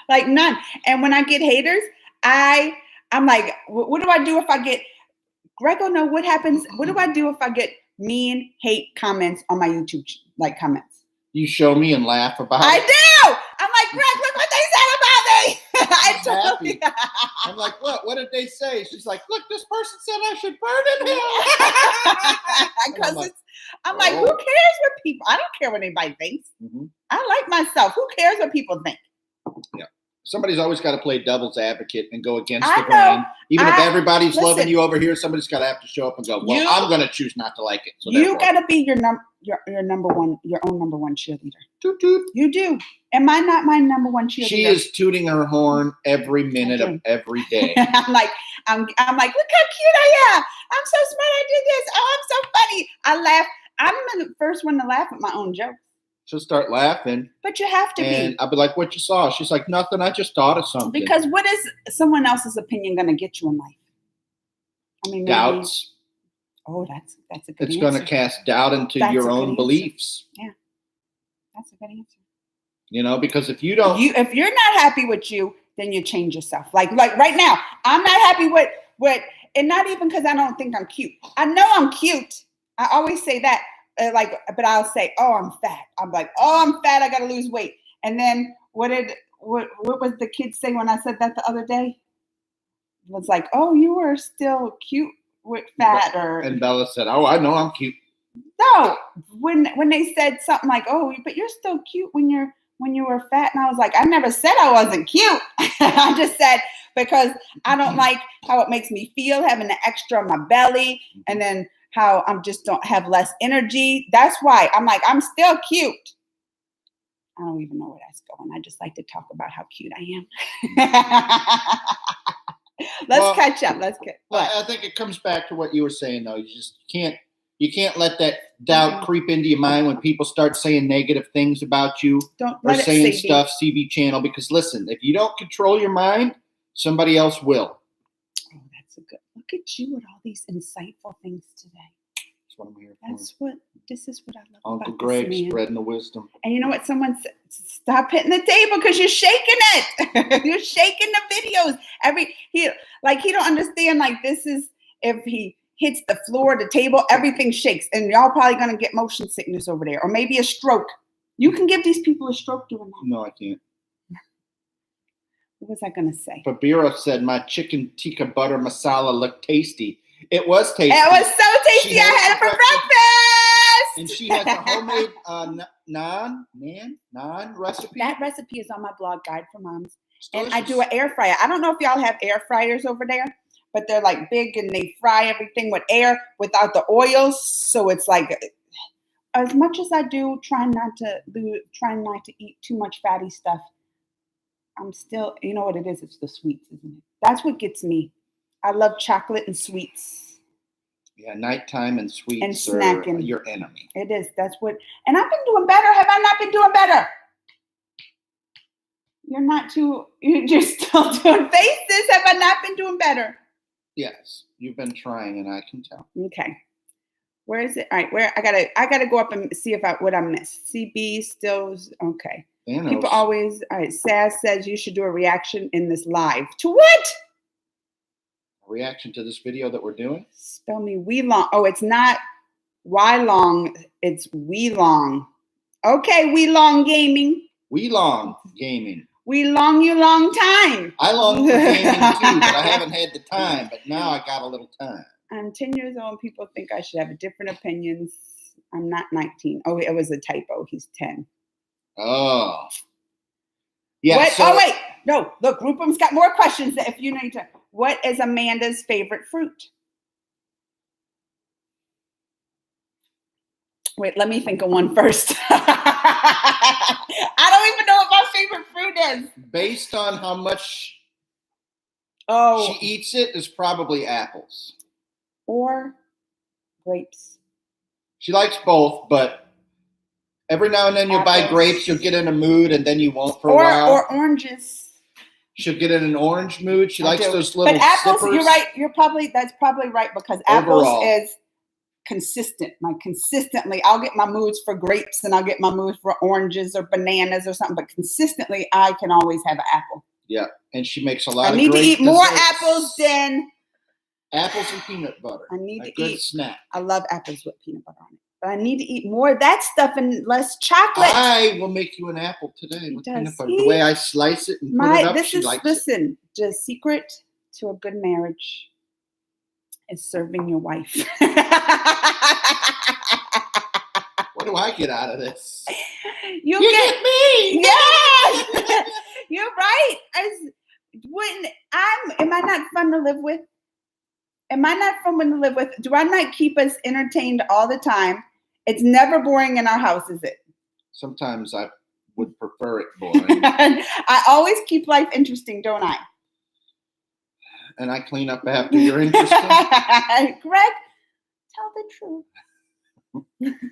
Like none. And when I get haters, I'm like, what do I do if I get? Grego, know what happens? What do I do if I get mean hate comments on my YouTube comments? You show me and laugh about I it. do. I'm like, Greg, look what they said about me. I totally. I'm like, what? What did they say? She's like, look, this person said I should burn in hell. Because I'm like, who cares what people? I don't care what anybody thinks. Mm-hmm. I like myself. Who cares what people think? Yeah. Somebody's always got to play devil's advocate and go against I the know. grain. Even if everybody's listen, loving you over here, somebody's got to have to show up and go, well, I'm going to choose not to like it. So you got to be your own number one cheerleader. Toot, toot. You do. Am I not my number one cheerleader? She is tooting her horn every minute of every day. I'm like, look how cute I am. I'm so smart. I did this. Oh, I'm so funny. I laugh. I'm the first one to laugh at my own jokes. She'll start laughing. But you have to be. And I'll be like, what you saw? She's like, nothing. I just thought of something. Because what is someone else's opinion going to get you in life? I mean, doubts. Oh, that's a good answer. It's going to cast doubt into your own beliefs. Yeah. That's a good answer. You know, because if you don't. If you're not happy with you, then you change yourself. Like right now, I'm not happy with, and not even because I don't think I'm cute. I know I'm cute. I always say that. But I'll say, oh, I'm fat. I'm like, oh, I'm fat. I got to lose weight. And then what was the kids say when I said that the other day? It was like, oh, you were still cute with fat, and Bella said, oh, I know I'm cute. No, when they said something like, oh, but you're still cute when you were fat, and I was like, I never said I wasn't cute. I just said because I don't like how it makes me feel having the extra on my belly, and then how I just don't have less energy. That's why I'm like, I'm still cute. I don't even know where that's going. I just like to talk about how cute I am. Let's catch up. I think it comes back to what you were saying, though. You just can't let that doubt creep into your mind when people start saying negative things about you or saying stuff, CB channel. Because listen, if you don't control your mind, somebody else will. Oh, that's a good. Look at you with all these insightful things today. That's what I'm here for. This is what I love Uncle about Greg this man. spreading the wisdom. And you know what? Someone said, stop hitting the table because you're shaking it. You're shaking the videos. He don't understand. Like this is if he hits the floor, the table, everything shakes, and y'all probably gonna get motion sickness over there, or maybe a stroke. You can give these people a stroke doing that. No, I can't. What was I gonna say? Babira said my chicken tikka butter masala looked tasty. It was tasty. It was so tasty. I had it for breakfast. And she has a homemade naan recipe. That recipe is on my blog, Guide for Moms. And I do an air fryer. I don't know if y'all have air fryers over there, but they're like big and they fry everything with air without the oils. So it's like, as much as I do, trying not to eat too much fatty stuff, I'm still, you know what it is? It's the sweets, isn't it? That's what gets me. I love chocolate and sweets. Yeah, nighttime and sweets and snacking. Are your enemy. It is. That's what. And I've been doing better. Have I not been doing better? You're still doing faces. Have I not been doing better? Yes, you've been trying, and I can tell. Okay. Where is it? All right. I gotta go up and see what I missed. CB stills. Okay. Thanos. People always. All right. Sass says you should do a reaction in this live. To what? Reaction to this video that we're doing? Spell me we long. Oh, it's not Y long. It's we long. Okay, we long gaming. We long gaming. We long you long time. I long for gaming too, but I haven't had the time. But now I got a little time. I'm 10 years old and people think I should have different opinions. I'm not 19. Oh, it was a typo. He's 10. Oh. Yeah. What? Oh, wait. No, look, Rupam's got more questions that if you need to. What is Amanda's favorite fruit? Wait, let me think of one first. I don't even know what my favorite fruit is. Based on how much Oh, she eats it is probably apples. or grapes. She likes both, but every now and then you'll buy Apples. grapes, you'll get in a mood, and then you won't for a Or while. or oranges. She'll get in an orange mood. She I likes do. those little But apples, sippers. you're right. That's probably right because Overall. apples is consistent. Consistently, I'll get my moods for grapes and I'll get my moods for oranges or bananas or something. But consistently, I can always have an apple. Yeah, and she makes a lot I of need to great eat more desserts. apples than Apples and peanut butter. I need A to good eat. snack. I love apples with peanut butter on it. But I need to eat more of that stuff and less chocolate. I will make you an apple today with does. peanut butter. The way I slice it and put it up, she likes it. Listen, the secret to a good marriage is serving your wife. What do I get out of this? You You get get me. yes. You're right. Am I not fun to live with? Am I not fun to live with? Do I not keep us entertained all the time? It's never boring in our house, is it? Sometimes I would prefer it boring. I always keep life interesting, don't I? And I clean up after you're interested. Greg, tell the truth.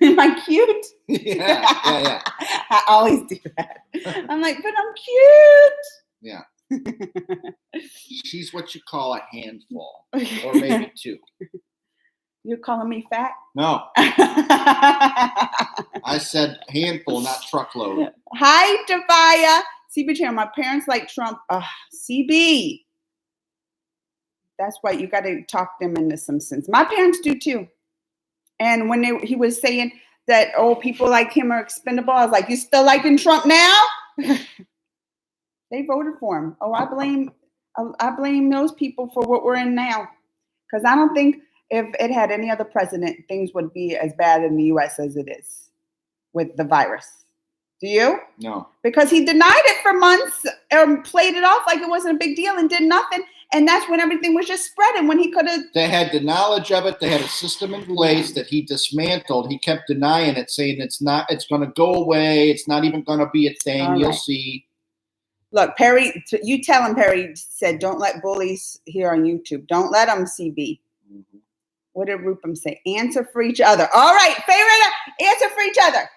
Am I cute? yeah. I always do that. I'm like, but I'm cute. Yeah. She's what you call a handful, or maybe two. You're calling me fat? No, I said handful, not truckload. Hi, Devaya. CB Channel. My parents like Trump. CB. That's why you got to talk them into some sense. My parents do too. And when he was saying that, people like him are expendable, I was like, you still liking Trump now? They voted for him. I blame those people for what we're in now. Because I don't think if it had any other president, things would be as bad in the U.S. as it is with the virus. Do you? No. Because he denied it for months, played it off like it wasn't a big deal and did nothing. And that's when everything was just spreading, when he could have. They had the knowledge of it. They had a system in place that he dismantled. He kept denying it, saying it's going to go away. It's not even going to be a thing. All You'll right. see. Look, Perry, you tell him, Perry said, don't let bullies here on YouTube. Don't let them, CB. Mm-hmm. What did Rupam say? Answer for each other. All right, favorite, answer for each other.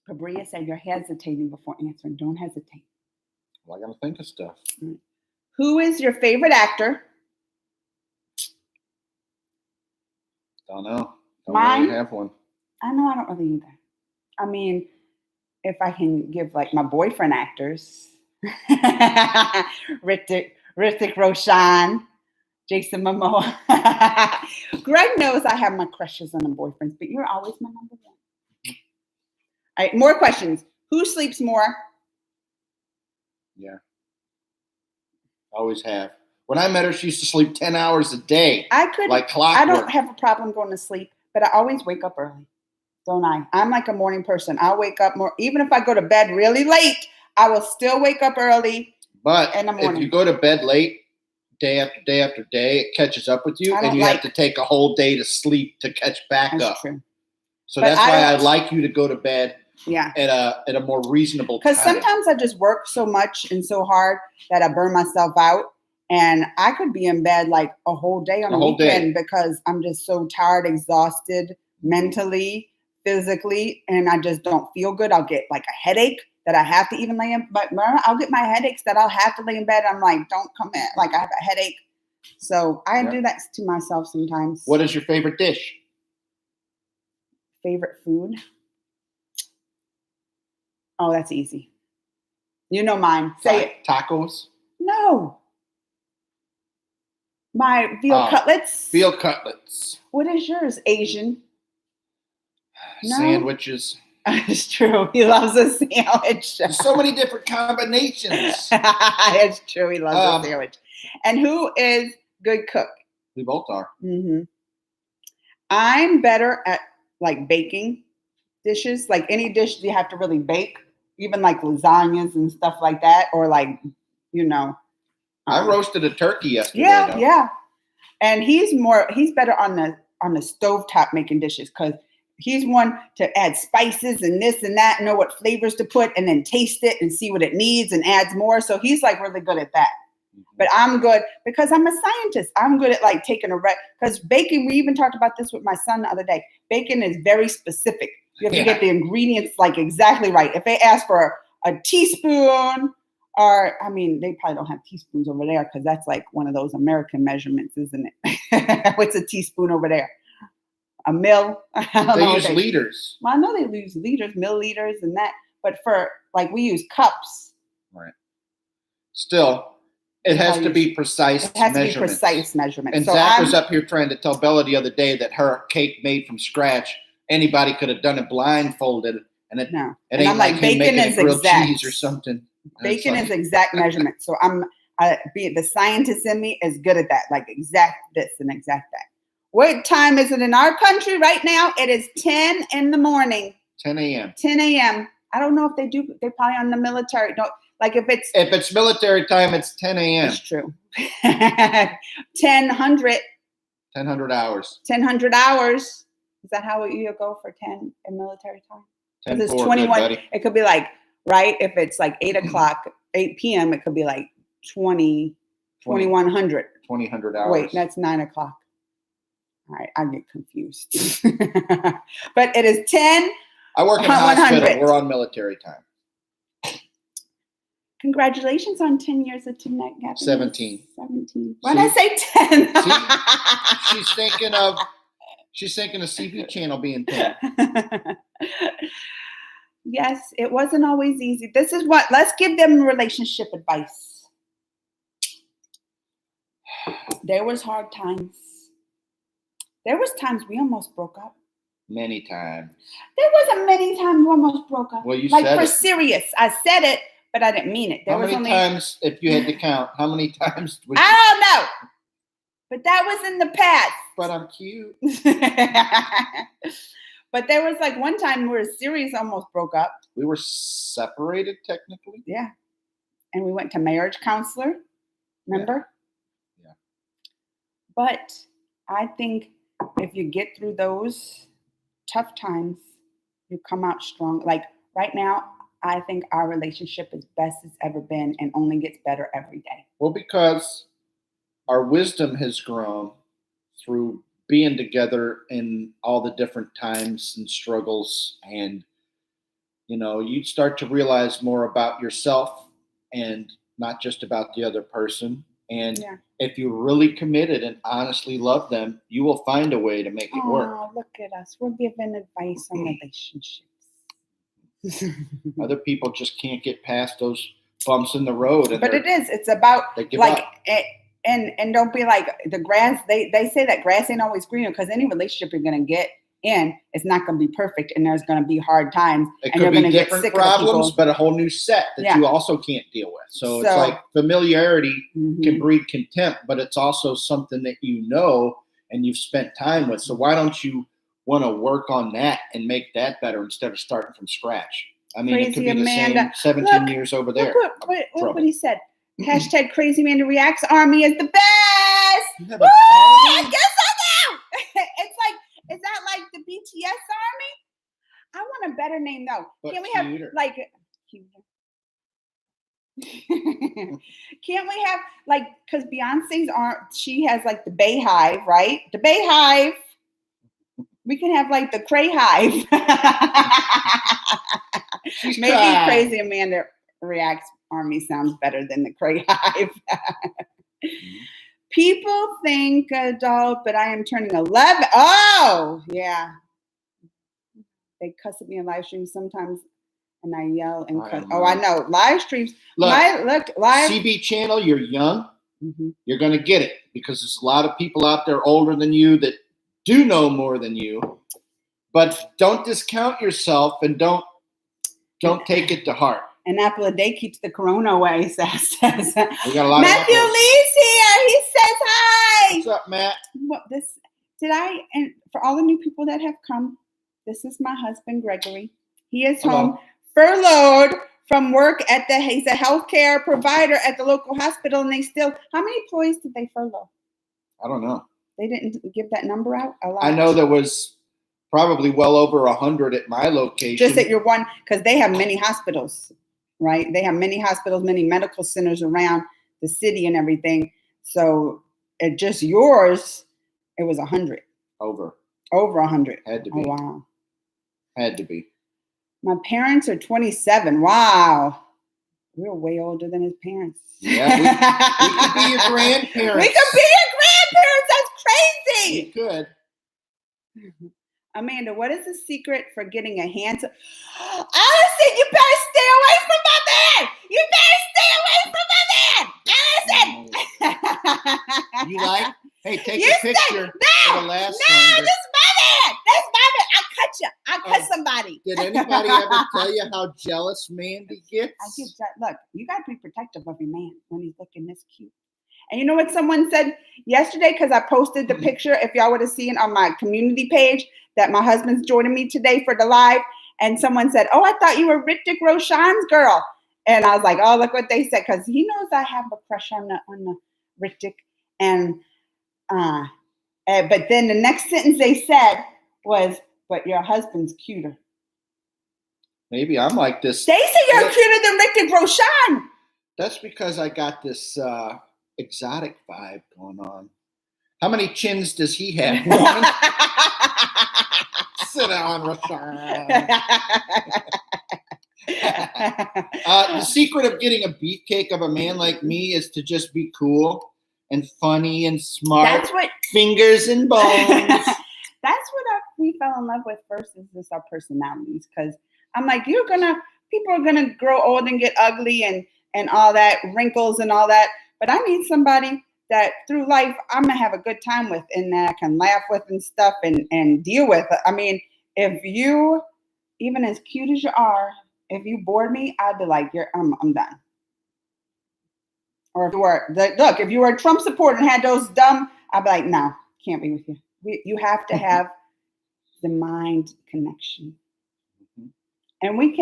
Cabria said, you're hesitating before answering. Don't hesitate. Well, I got to think of stuff. Who is your favorite actor? Don't know. Don't Mine? really have one. I know I don't really either. I mean, if I can give like my boyfriend actors, Hrithik Roshan, Jason Momoa. Greg knows I have my crushes on the boyfriends, but you're always my number one. All right, more questions. Who sleeps more? Yeah. Always have. When I met her, she used to sleep 10 hours a day, like clockwork. I don't have a problem going to sleep, but I always wake up early, don't I? I'm like a morning person. I'll wake up more, even if I go to bed really late, I will still wake up early. But in the morning. if you go to bed late, day after day after day, it catches up with you, and you have to take a whole day to sleep to catch back up. That's true. So But that's why I like you to go to bed Yeah. at a more reasonable time. Because sometimes I just work so much and so hard that I burn myself out. And I could be in bed like a whole day on a weekend because I'm just so tired, exhausted mentally, physically, and I just don't feel good. I'll get like a headache that I have to even lay in. But I'll get my headaches that I'll have to lay in bed. I'm like, don't come in. Like I have a headache. So I do that to myself sometimes. What is your favorite dish? Favorite food? Oh, that's easy. You know mine. Say it. Tacos? No. My veal cutlets. Veal cutlets. What is yours? Asian? No. Sandwiches. It's true. He loves a sandwich. There's so many different combinations. It's true. He loves a sandwich. And who is good cook? We both are. Mm-hmm. I'm better at like baking dishes. Like any dish you have to really bake, even like lasagnas and stuff like that, or like, you know. I roasted a turkey yesterday. Yeah, though. yeah. And he's better on the stovetop making dishes because he's one to add spices and this and that, know what flavors to put, and then taste it and see what it needs and adds more. So he's like really good at that. But I'm good because I'm a scientist. I'm good at like taking because bacon, we even talked about this with my son the other day. Bacon is very specific. You have to get the ingredients like exactly right. If they ask for a teaspoon, or, I mean, they probably don't have teaspoons over there because that's like one of those American measurements, isn't it? What's a teaspoon over there? A mill? They use liters. Well, I know they use liters, milliliters, and that. But for, like, we use cups. Right. Still, it has to be precise measurements. It has to be precise measurements. And so Zach was up here trying to tell Bella the other day that her cake made from scratch, anybody could have done it blindfolded. And it ain't I'm like bacon is exact. Cheese or something. Bacon is exact measurement. So the scientist in me is good at that, like exact this and exact that. What time is it in our country right now? It is 10 in the morning. 10 a.m. 10 a.m. I don't know if they do. They're probably on the military. No, like if it's military time, it's 10 a.m. It's true. 1000 hours. 1000 hours. Is that how you go for 10 in military time? 10 it's 21. It could be like, right? If it's like 8 p.m., it could be like 2100. 2000 hours. Wait, that's 9 o'clock. All right, I get confused. But it is 10. I work in a hospital. We're on military time. Congratulations on 10 years of Tonight Gabby. 17. Why did I say 10? She's thinking of CV channel being 10. Yes, it wasn't always easy. Let's give them relationship advice. There was hard times. There was times we almost broke up. Many times. There wasn't many times we almost broke up. Well, you said for serious. I said it, but I didn't mean it. How many times, if you had to count, how many times? I don't know. But that was in the past. But I'm cute. But there was like one time where serious almost broke up. We were separated technically. Yeah. And we went to marriage counselor. Remember? Yeah. But I think if you get through those tough times, you come out strong. Like right now, I think our relationship is best it's ever been and only gets better every day. Well, because our wisdom has grown through being together in all the different times and struggles. And, you start to realize more about yourself and not just about the other person. And if you're really committed and honestly love them, you will find a way to make it work. Oh, look at us. We're giving advice on relationships. Other people just can't get past those bumps in the road. But it is. It's about like, and don't be like the grass. They say that grass ain't always greener because any relationship you're going to get in is not going to be perfect. And there's going to be hard times. It could be different problems, but a whole new set that you also can't deal with. So it's like familiarity can breed contempt, but it's also something that and you've spent time with. So why don't you want to work on that and make that better instead of starting from scratch? I mean, Crazy it could be Amanda. The same 17 years over there. Look what he said. Hashtag Crazy Amanda Reacts Army is the best. Woo! I guess I know. It's like, is that like the BTS Army? I want a better name though. But Can we have like Can't we have like, because Beyonce's she has like the Bay Hive, right? The Bay Hive. We can have like the Cray Hive. Maybe Crazy Amanda Reacts Army sounds better than the Cray Hive. People think adult, but I am turning 11. Oh, yeah. They cuss at me in live streams sometimes, and I yell and cuss. Oh, I know. Live streams. Live. CB channel, you're young. Mm-hmm. You're going to get it because there's a lot of people out there older than you that do know more than you. But don't discount yourself and don't take it to heart. An apple a day keeps the corona away, says. We got a lot Matthew Lee's here. He says hi. What's up, Matt? And for all the new people that have come, this is my husband, Gregory. He is home, furloughed from work he's a healthcare provider at the local hospital, and how many employees did they furlough? I don't know. They didn't give that number out? A lot. I know there was probably well over 100 at my location. Just at your one, because they have many hospitals, right? They have many hospitals, many medical centers around the city and everything. So at just yours, it was 100. Over 100. Had to be. Oh, wow. Had to be. My parents are 27. Wow. We're way older than his parents. Yeah, we could be your grandparents. We could be your grandparents. That's crazy. We could. Amanda, what is the secret for getting a handsome? Allison, you better stay away from my man. You better stay away from my man. You like? Hey, take You a picture of the last one. this is my man. That's my man. I'll cut you. I'll cut somebody. Did anybody ever tell you how jealous Mandy gets? Look, you got to be protective of your man when he's looking this cute. And you know what someone said yesterday? Because I posted the picture, if y'all would have seen on my community page, that my husband's joining me today for the live. And someone said, oh, I thought you were Rittik Roshan's girl. And I was like, oh, look what they said. Because he knows I have a crush on the Rittik. But then the next sentence they said was, but your husband's cuter. Maybe I'm like this. They say you're cuter than Rittik Roshan. That's because I got this exotic vibe going on. How many chins does he have? One? Sit down, Rashawn. The secret of getting a beefcake of a man like me is to just be cool and funny and smart. That's what fingers and bones. That's what we fell in love with first, is just our personalities. Because I'm like, people are gonna grow old and get ugly and all that, wrinkles and all that. But I need somebody that through life I'm gonna have a good time with and that I can laugh with and stuff and deal with. I mean, if you, even as cute as you are, if you bored me, I'd be like, I'm done. Or if you were a Trump supporter and had those dumb, I'd be like, no, can't be with you. You have to have the mind connection. And we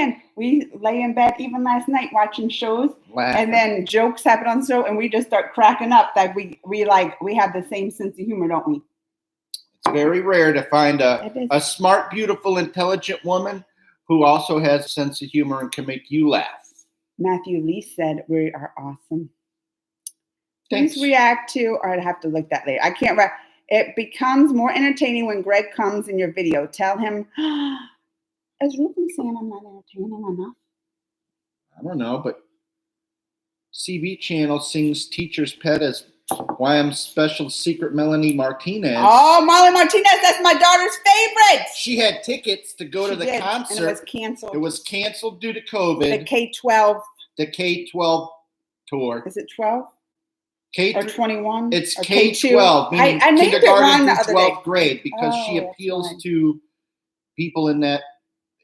lay in bed even last night watching shows, and then jokes happen on the show, and we just start cracking up that we have the same sense of humor, don't we? It's very rare to find a smart, beautiful, intelligent woman who also has a sense of humor and can make you laugh. Matthew Lee said we are awesome. Thanks. Please react to, or I'd have to look that later. I can't write. It becomes more entertaining when Greg comes in your video. Tell him, is Ruben saying I'm not entertaining enough? I don't know, but CB Channel sings Teacher's Pet as YM's special secret Melanie Martinez. Oh, Molly Martinez, that's my daughter's favorite. She had tickets to go to the concert. And it was canceled. It was canceled due to COVID. The K-12. The K-12 tour. Is it 12? Or 21? It's or K-12, meaning I named it wrong the kindergarten through other 12th grade, because she Oh, appeals that's to people in that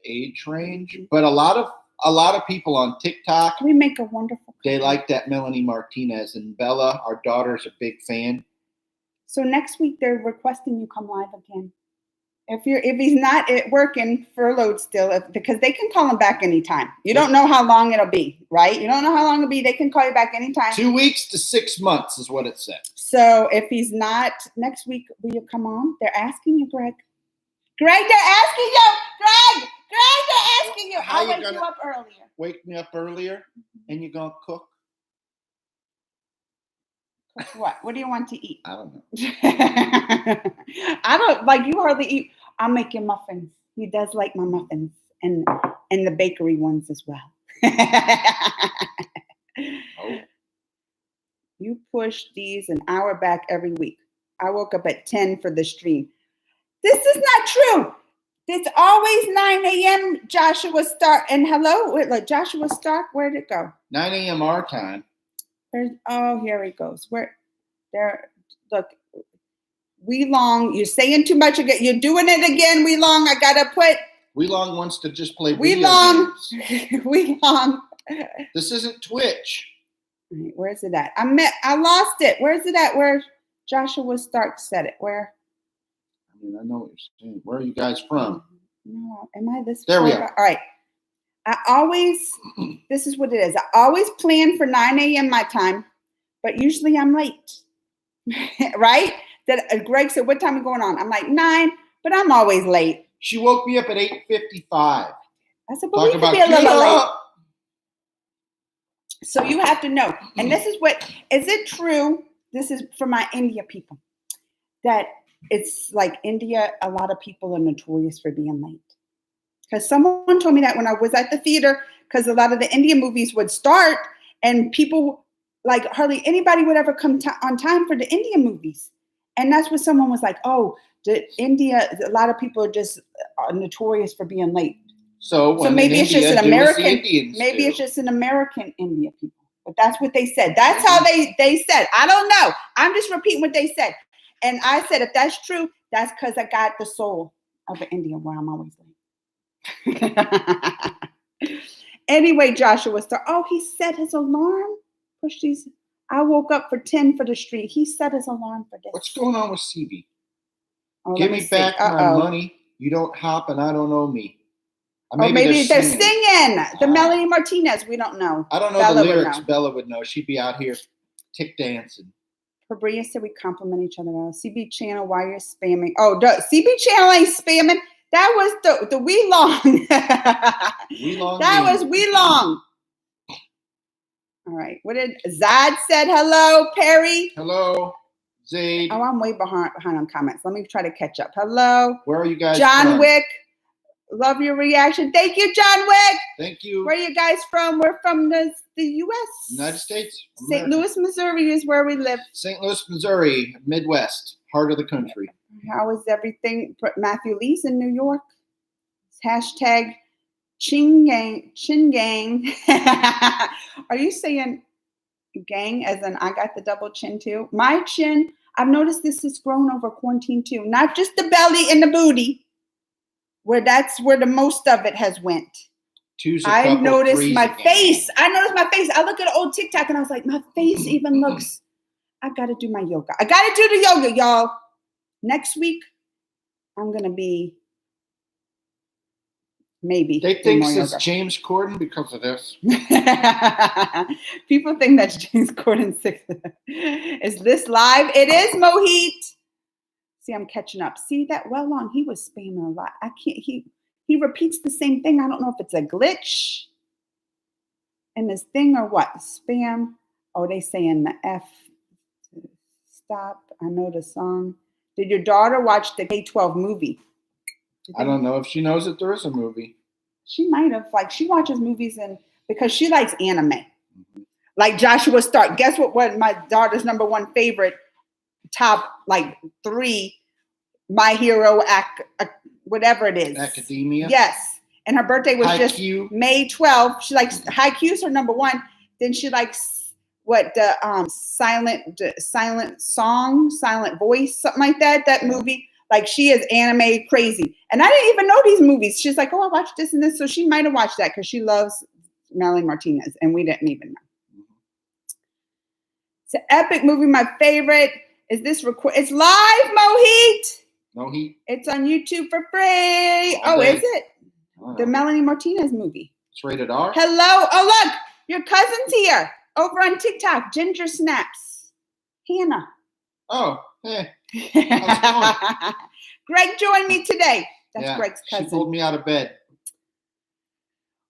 age range. But a lot of people on TikTok, We make a wonderful they couple. like that Melanie Martinez. And Bella, our daughter's a big fan. So next week they're requesting you come live again. If he's not working, furloughed still, because they can call him back anytime. You don't know how long it'll be, right? You don't know how long it'll be. They can call you back anytime. 2 weeks to 6 months is what it said. So if he's not next week, will you come on? They're asking you, Greg. Greg, they're asking you. Greg, they're asking you. How I'll you wake you gonna- up earlier. Wake me up earlier, and you're going to cook? What? What do you want to eat? I don't know. I don't like, you hardly eat. I'll make you muffins. He does like my muffins and the bakery ones as well. Oh. You push these an hour back every week. I woke up at 10 for the stream. This is not true. It's always 9 a.m. Joshua Stark. And hello, look, Joshua Stark, where'd it go? 9 a.m. our time. Here he goes. Look, We Long, you're saying too much again. You're doing it again, We Long. I gotta put We Long wants to just play We video Long. games. We Long. This isn't Twitch. Right, where's it at? I lost it. Where's it at? Where Joshua Stark said it? Where? I mean, I know what you're saying. Where are you guys from? No, am I this? There we far are. back? All right. This is what it is. I always plan for 9 a.m. my time, but usually I'm late. Right? Greg said, what time are we going on? I'm like 9, but I'm always late. She woke me up at 8:55. I said, but we could be a get little late. up. So you have to know. And this is is it true? This is for my India people. That it's like India, a lot of people are notorious for being late. Because someone told me that when I was at the theater, because a lot of the Indian movies would start and people, like hardly anybody would ever come on time for the Indian movies. And that's what someone was like, oh, India, a lot of people are just notorious for being late. So maybe it's just an American, maybe it's just an American India people. But that's what they said. That's how they said. I don't know. I'm just repeating what they said. And I said, if that's true, that's because I got the soul of an Indian where I'm always late. Anyway, Joshua he set his alarm. Push these. I woke up for 10 for the street. He set his alarm for this. What's going on with CB? Oh, Give me back my money. You don't hop and I don't know me. Maybe they're singing. The Melanie Martinez. We don't know. I don't know the lyrics. Bella would know. She'd be out here tick dancing. Fabria said we compliment each other. CB channel, why you're spamming? Oh, the CB channel ain't spamming. That was the We Long. That was We Long. All right. What did Zad said? Hello, Perry. Hello, Zaid. Oh, I'm way behind on comments. Let me try to catch up. Hello. Where are you guys John from? Wick. Love your reaction. Thank you, John Wick. Thank you. Where are you guys from? We're from the U.S. United States. St. Louis, Missouri is where we live. St. Louis, Missouri, Midwest, heart of the country. How is everything? Matthew Lee's in New York. Hashtag Chin Gang. Are you saying gang as in I got the double chin too? My chin, I've noticed this has grown over quarantine too. Not just the belly and the booty. That's where the most of it has went. I noticed my face. I look at old TikTok and I was like, my face even looks. I got to do my yoga. I got to do the yoga, y'all. Next week, I'm going to be maybe. They think it's James Corden because of this. People think that's James Corden. Is this live? It is, Mohit. See, I'm catching up. See that well long. He was spamming a lot. I can't. He repeats the same thing. I don't know if it's a glitch in this thing or what. Spam. Oh, they saying the F. Stop. I know the song. Did your daughter watch the K-12 movie? I don't know if she knows that there is a movie. She might have. Like she watches movies because she likes anime. Mm-hmm. Like Joshua Stark. Guess what my daughter's number one favorite? Top like 3 My Hero whatever it is. Academia. Yes. And her birthday was just May 12th. She likes Haikyuu's her number 1. Then she likes the silent song, silent voice, something like that movie. Like she is anime crazy. And I didn't even know these movies. She's like, oh, I watched this and this. So she might have watched that because she loves Melanie Martinez and we didn't even know. It's an epic movie. My favorite. Is this It's live, Mohit. It's on YouTube for free. Oh, is it? The Melanie Martinez movie. It's rated R. Hello. Oh, look. Your cousin's here. Over on TikTok. Ginger Snaps. Hannah. Oh, hey. Greg joined me today. That's Greg's cousin. She pulled me out of bed.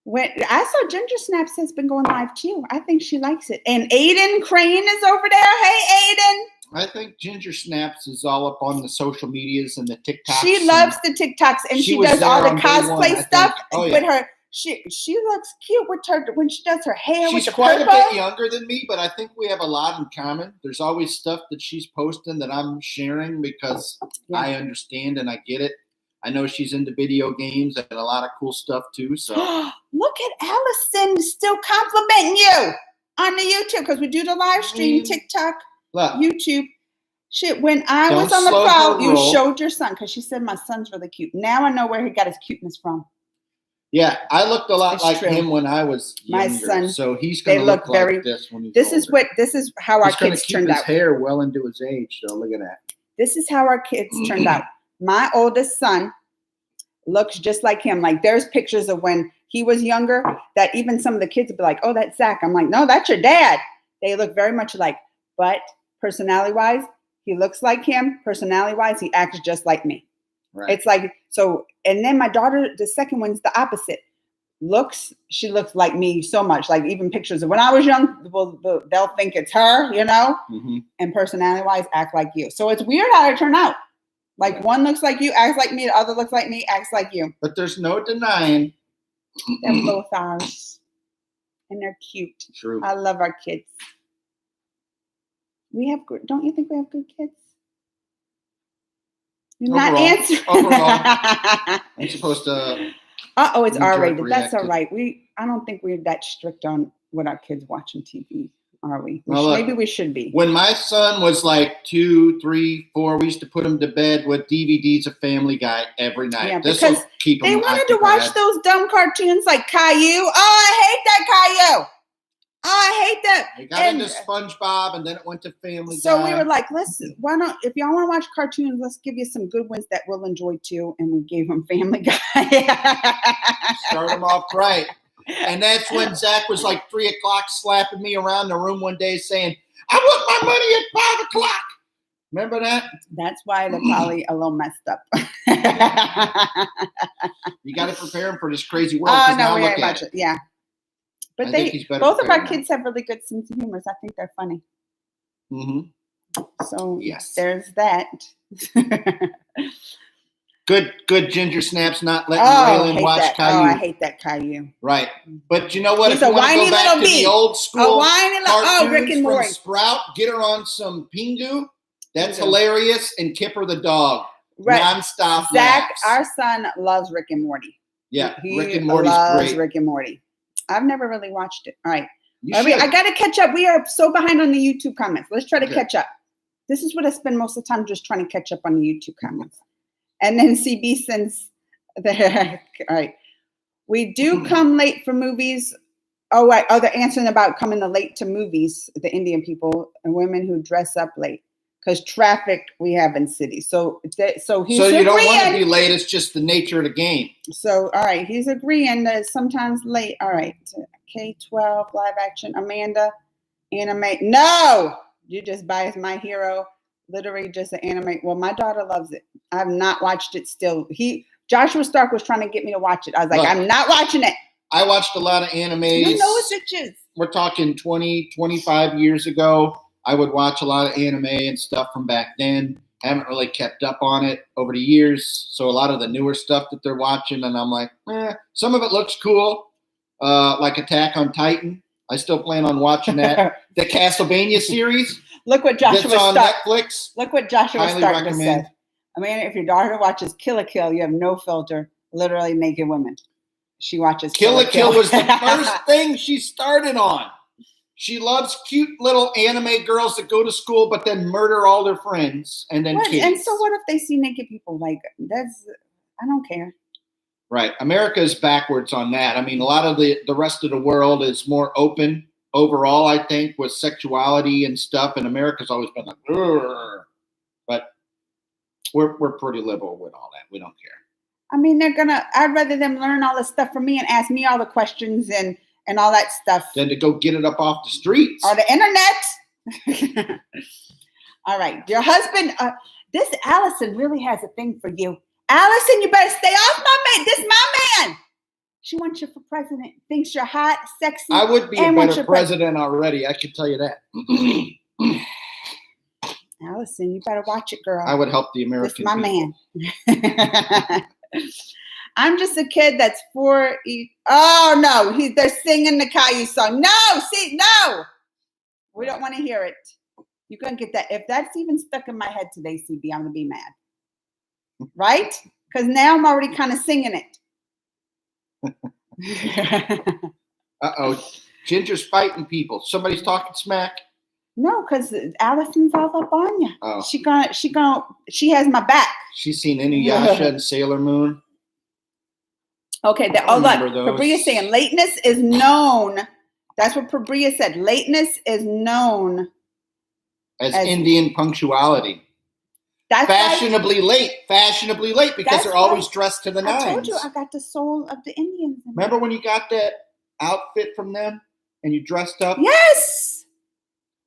When I saw Ginger Snaps has been going live too. I think she likes it. And Aiden Crane is over there. Hey, Aiden. I think Ginger Snaps is all up on the social medias and the TikToks. She loves the TikToks and she does all the cosplay stuff with her. She looks cute with her when she does her hair. She's quite a bit younger than me, but I think we have a lot in common. There's always stuff that she's posting that I'm sharing because I understand and I get it. I know she's into video games and a lot of cool stuff too. So look at Allison still complimenting you on the YouTube because we do the live stream, TikTok. Look, YouTube. Shit, when I was on the call, you showed your son because she said my son's really cute. Now I know where he got his cuteness from. Yeah, I looked a lot like him when I was younger. My son, so he's going to look like this when he's older. This is how our kids turned out. His hair well into his age, so look at that. This is how our kids turned out. My oldest son looks just like him. Like there's pictures of when he was younger that even some of the kids would be like, "Oh, that's Zach." I'm like, "No, that's your dad." They look very much alike, but personality-wise, he looks like him. Personality-wise, he acts just like me. Right. It's like, so, and then my daughter, the second one's the opposite. She looks like me so much. Like even pictures of when I was young, they'll think it's her, Mm-hmm. and personality wise act like you. So it's weird how they turn out. Like one looks like you, acts like me, the other looks like me, acts like you. But there's no denying. They're both ours. And they're cute. True. I love our kids. Don't you think we have good kids? You're not Overall. answering. I'm supposed to. It's knee-jerk R-rated. That's all reacted. right. I don't think we're that strict on what our kids watch on TV, are we? Well, look, Maybe we should be. When my son was like 2, 3, 4, we used to put him to bed with DVDs of Family Guy every night. Yeah, This'll because keep him They wanted to occupied. watch those dumb cartoons like Caillou. Oh, I hate that Caillou. Oh, I hate that. We got into SpongeBob, and then it went to Family Guy. So we were like, why not, if y'all want to watch cartoons, let's give you some good ones that we'll enjoy too. And we gave them Family Guy. Start them off right. And that's when Zach was like 3 o'clock slapping me around the room one day saying, I want my money at 5 o'clock. Remember that? That's why they're probably a little messed up. You got to prepare him for this crazy world. Oh, 'cause now no, we look ain't at much. it. Yeah. But I think he's better both of our prepared now. kids have really good sense of humor. I think they're funny. Mm-hmm. So Yes. there's that. Good ginger snaps, not letting I Raylan hate watch that. Caillou. Oh, I hate that Caillou. Right. But you know what? He's if a you want to whiny go back little to bee. the old A school whiny little, cartoons Rick and from Morty. Sprout, get her on some Pingu. That's Pingu. hilarious. And Kipper the dog. Right. Nonstop Zach, laughs. our son, loves Rick and Morty. Yeah, He Rick and Morty's loves great. Rick and Morty. I've never really watched it. All right. You I should. got to catch up. We are so behind on the YouTube comments. Let's try to Okay. catch up. This is what I spend most of the time just trying to catch up on the YouTube comments. And then CB sends the all right. We do come late for movies. Oh, right. Oh, they're answering about coming late to movies, the Indian people and women who dress up late. Because traffic we have in cities. So he's So you don't want to agreeing. be late. It's just the nature of the game. So, all right, he's agreeing that it's sometimes late. All right, K-12 live action, Amanda, anime. No, you just biased My Hero. Literally just an anime. Well, my daughter loves it. I've not watched it still. Joshua Stark was trying to get me to watch it. I was like, Look, I'm not watching it. I watched a lot of animes. You know it's itches. We're talking 20, 25 years ago. I would watch a lot of anime and stuff from back then. Haven't really kept up on it over the years. So a lot of the newer stuff that they're watching, and I'm like, some of it looks cool, like Attack on Titan. I still plan on watching that. The Castlevania series Look what Joshua that's on Stark. Netflix. Look what Joshua Highly Stark just recommend. said. I mean, if your daughter watches Kill la Kill, you have no filter. Literally naked women. She watches Kill la Kill was the first thing she started on. She loves cute little anime girls that go to school but then murder all their friends and then kids. And so what if they see naked people? Like, I don't care. Right. America is backwards on that. I mean, a lot of the rest of the world is more open overall, I think, with sexuality and stuff. And America's always been like, "Ugh." But we're pretty liberal with all that. We don't care. I mean, I'd rather them learn all this stuff from me and ask me all the questions and all that stuff. Than to go get it up off the streets. Or the internet. All right. Your husband, this Allison really has a thing for you. Allison, you better stay off my man. This is my man. She wants you for president. Thinks you're hot, sexy. I would be a and wants better your president already. I can tell you that. Allison, you better watch it, girl. I would help the This American is my people. man. I'm just a kid that's for. Oh no, they're singing the Caillou song. No. We don't want to hear it. You're gonna get that. If that's even stuck in my head today, CB, I'm gonna be mad. Right? Because now I'm already kind of singing it. Uh-oh. Ginger's fighting people. Somebody's talking smack. No, because Allison's all up on you. Oh. She has my back. She's seen Inuyasha and Sailor Moon. Okay, I look, remember those. Fabria saying lateness is known. That's what Fabria said. Lateness is known As Indian punctuality. That's Fashionably late because That's they're always why- dressed to the I nines. told you I got the soul of the Indians. in me. Remember when you got that outfit from them and you dressed up? Yes.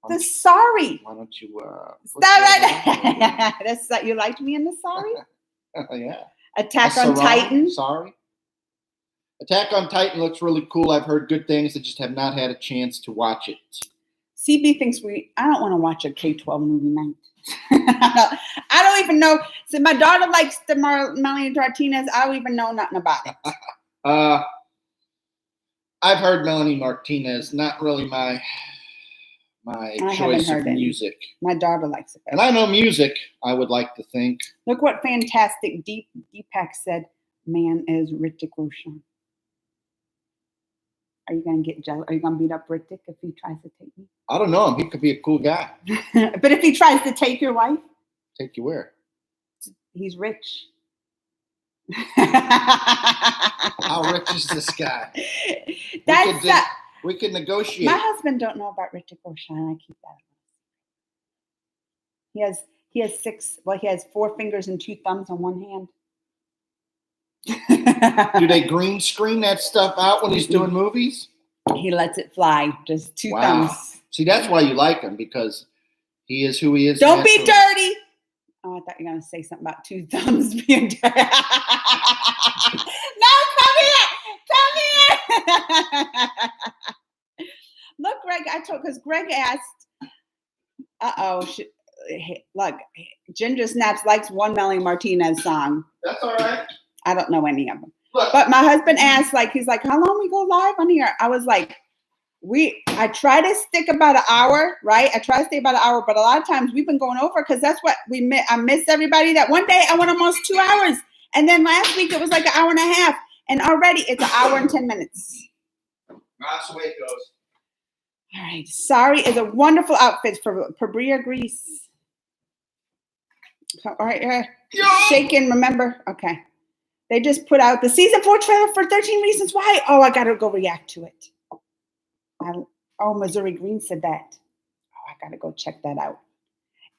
The sari. Why don't you put Stop that on? right there. That's you liked me in the sari? Yeah. Attack on Saran, Titan. Sorry. Attack on Titan looks really cool. I've heard good things. I just have not had a chance to watch it. CB thinks I don't want to watch a K-12 movie night. I don't even know. So my daughter likes the Melanie Martinez. I don't even know nothing about it. I've heard Melanie Martinez. Not really my choice of music. My daughter likes it. And I know music, I would like to think. Look what fantastic Deepak said. Man is Hrithik Roshan. Are you going to get jealous? Are you going to beat up Hrithik if he tries to take me? I don't know him. He could be a cool guy. But if he tries to take your wife? Take you where? He's rich. How rich is this guy? We could negotiate. My husband don't know about Hrithik Roshan. I keep that. He has 4 fingers and 2 thumbs on one hand. Do they green screen that stuff out when he's doing movies? He lets it fly. Just 2 thumbs. See, that's why you like him, because he is who he is. Don't be dirty. Oh, I thought you were going to say something about 2 thumbs being dirty. No, come here. Look, Greg, because Greg asked, look, Ginger Snaps likes one Melanie Martinez song. That's all right. I don't know any of them. Look. But my husband asked, he's like, how long we go live on here? I was like, I try to stick about an hour, right? I try to stay about an hour, but a lot of times we've been going over because that's what we miss. I miss everybody. That one day I went almost 2 hours. And then last week it was like an hour and a half. And already it's an hour and 10 minutes. That's the way it goes. All right. Sari is a wonderful outfit for Bria Grease. All right. Shaken, remember? Okay. They just put out the season 4 trailer for 13 Reasons Why. Oh, I got to go react to it. Missouri Green said that. Oh, I got to go check that out.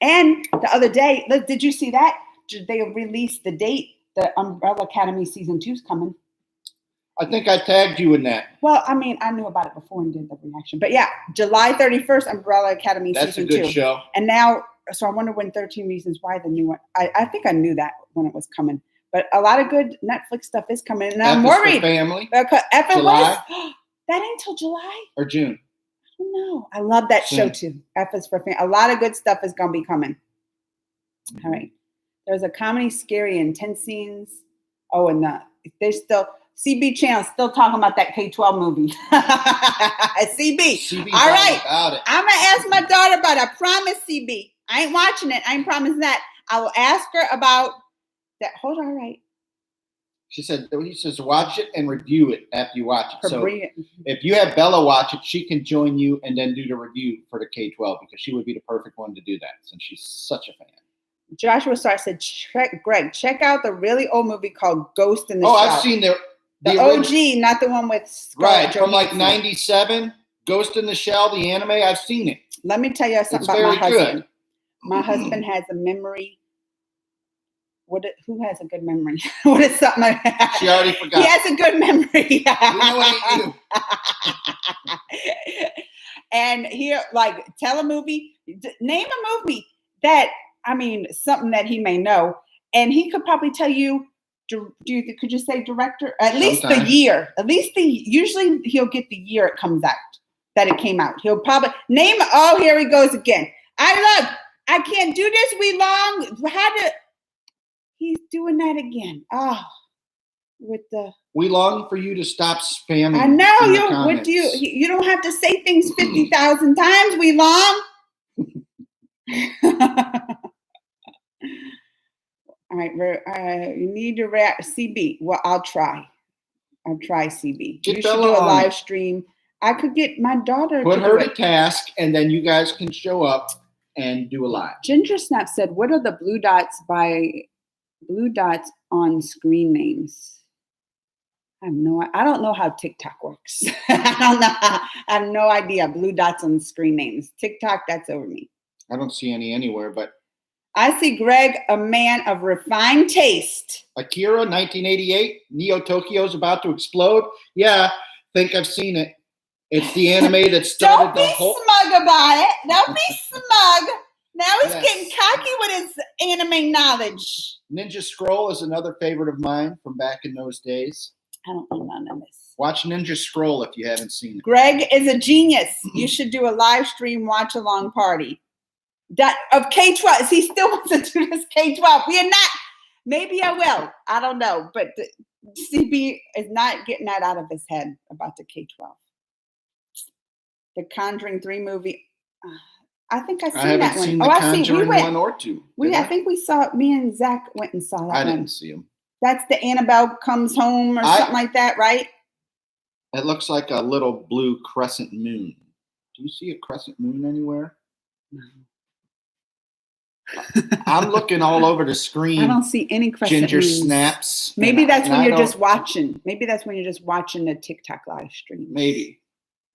And the other day, did you see that? They released the date. The Umbrella Academy season 2 is coming. I think I tagged you in that. Well, I mean, I knew about it before and did the reaction. But yeah, July 31st, Umbrella Academy season 2. That's a good show. And now, so I wonder when 13 Reasons Why, the new one. I think I knew that when it was coming. But a lot of good Netflix stuff is coming. And I'm worried. Family. July? That ain't till July? Or June? I don't know. I love that show too. F is for Family. A lot of good stuff is going to be coming. All right. There's a comedy, scary, intense scenes. Oh, and there's still... CB channel still talking about that K-12 movie. CB. All right. I'm going to ask my daughter about it. I promise, CB. I ain't watching it. I ain't promising that. I will ask her about that. Hold on. All right. She said, he says, watch it and review it after you watch it. So Bria. If you have Bella watch it, she can join you and then do the review for the K-12 because she would be the perfect one to do that since she's such a fan. Joshua Starr said, Greg, check out the really old movie called Ghost in the Shell. I've seen the OG, not the one with Scarlett Johansson. From like 97, Ghost in the Shell, the anime, I've seen it. Let me tell you something about my husband. My husband has a memory. Who has a good memory? What is something? She already forgot. He has a good memory. We know what he do. And here, tell a movie, name a movie that, something that he may know. And he could probably tell you, could you say director? At least the year. Usually he'll get the year it comes out, that it came out. He'll probably name, here he goes again. I can't do this. He's doing that again. We long for you to stop spamming. I know you don't have to say things 50,000 times. We long. All right, you need to wrap CB. Well, I'll try CB. You should do a live stream. I could get my daughter. Put her to task, and then you guys can show up and do a live. Ginger Snap said, "What are the blue dots on screen names?" I don't know how TikTok works. I have no idea. Blue dots on screen names. TikTok, that's over me. I don't see any anywhere, but. I see Greg, a man of refined taste. Akira, 1988. Neo Tokyo's about to explode. Yeah, think I've seen it. It's the anime that started the whole. Don't be smug about it. Don't be smug. Now he's Yes. getting cocky with his anime knowledge. Ninja Scroll is another favorite of mine from back in those days. I don't know none of this. Watch Ninja Scroll if you haven't seen it. Greg is a genius. You should do a live stream watch along party. That of K-12. He still wants to do this K-12. We are not. Maybe I will. I don't know. But the CB is not getting that out of his head about the K-12. The Conjuring 3 movie. I think I've seen I haven't that one. seen the I see. Conjuring We went. 1 or 2. I think we saw. Me and Zach went and saw that I one. didn't see them. That's the Annabelle comes home or something like that, right? It looks like a little blue crescent moon. Do you see a crescent moon anywhere? I'm looking all over the screen. I don't see any crescent Ginger moons. snaps. Maybe that's when I you're don't- just watching. Maybe that's when you're just watching the TikTok live stream. Maybe.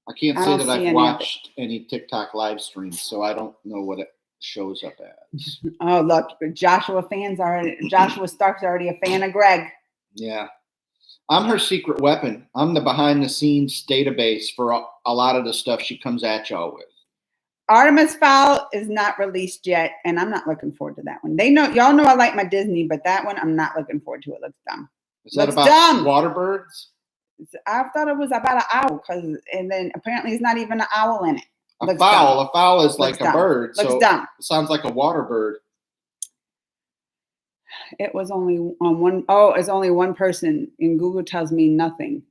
I can't I say don't that see I've any of watched any TikTok live streams, so I don't know what it shows up as. Oh, look, Joshua Stark's already a fan of Greg. Yeah. I'm her secret weapon. I'm the behind the scenes database for a lot of the stuff she comes at y'all with. Artemis Fowl is not released yet, and I'm not looking forward to that one. Y'all know I like my Disney, but that one I'm not looking forward to. It looks dumb. Is that Looks about dumb. water birds? I thought it was about an owl, and then apparently it's not even an owl in it. A Looks fowl. dumb. A fowl is like Looks a dumb. bird. Looks So dumb. it sounds like a water bird. It was only on one. Oh, it's only one person, and Google tells me nothing.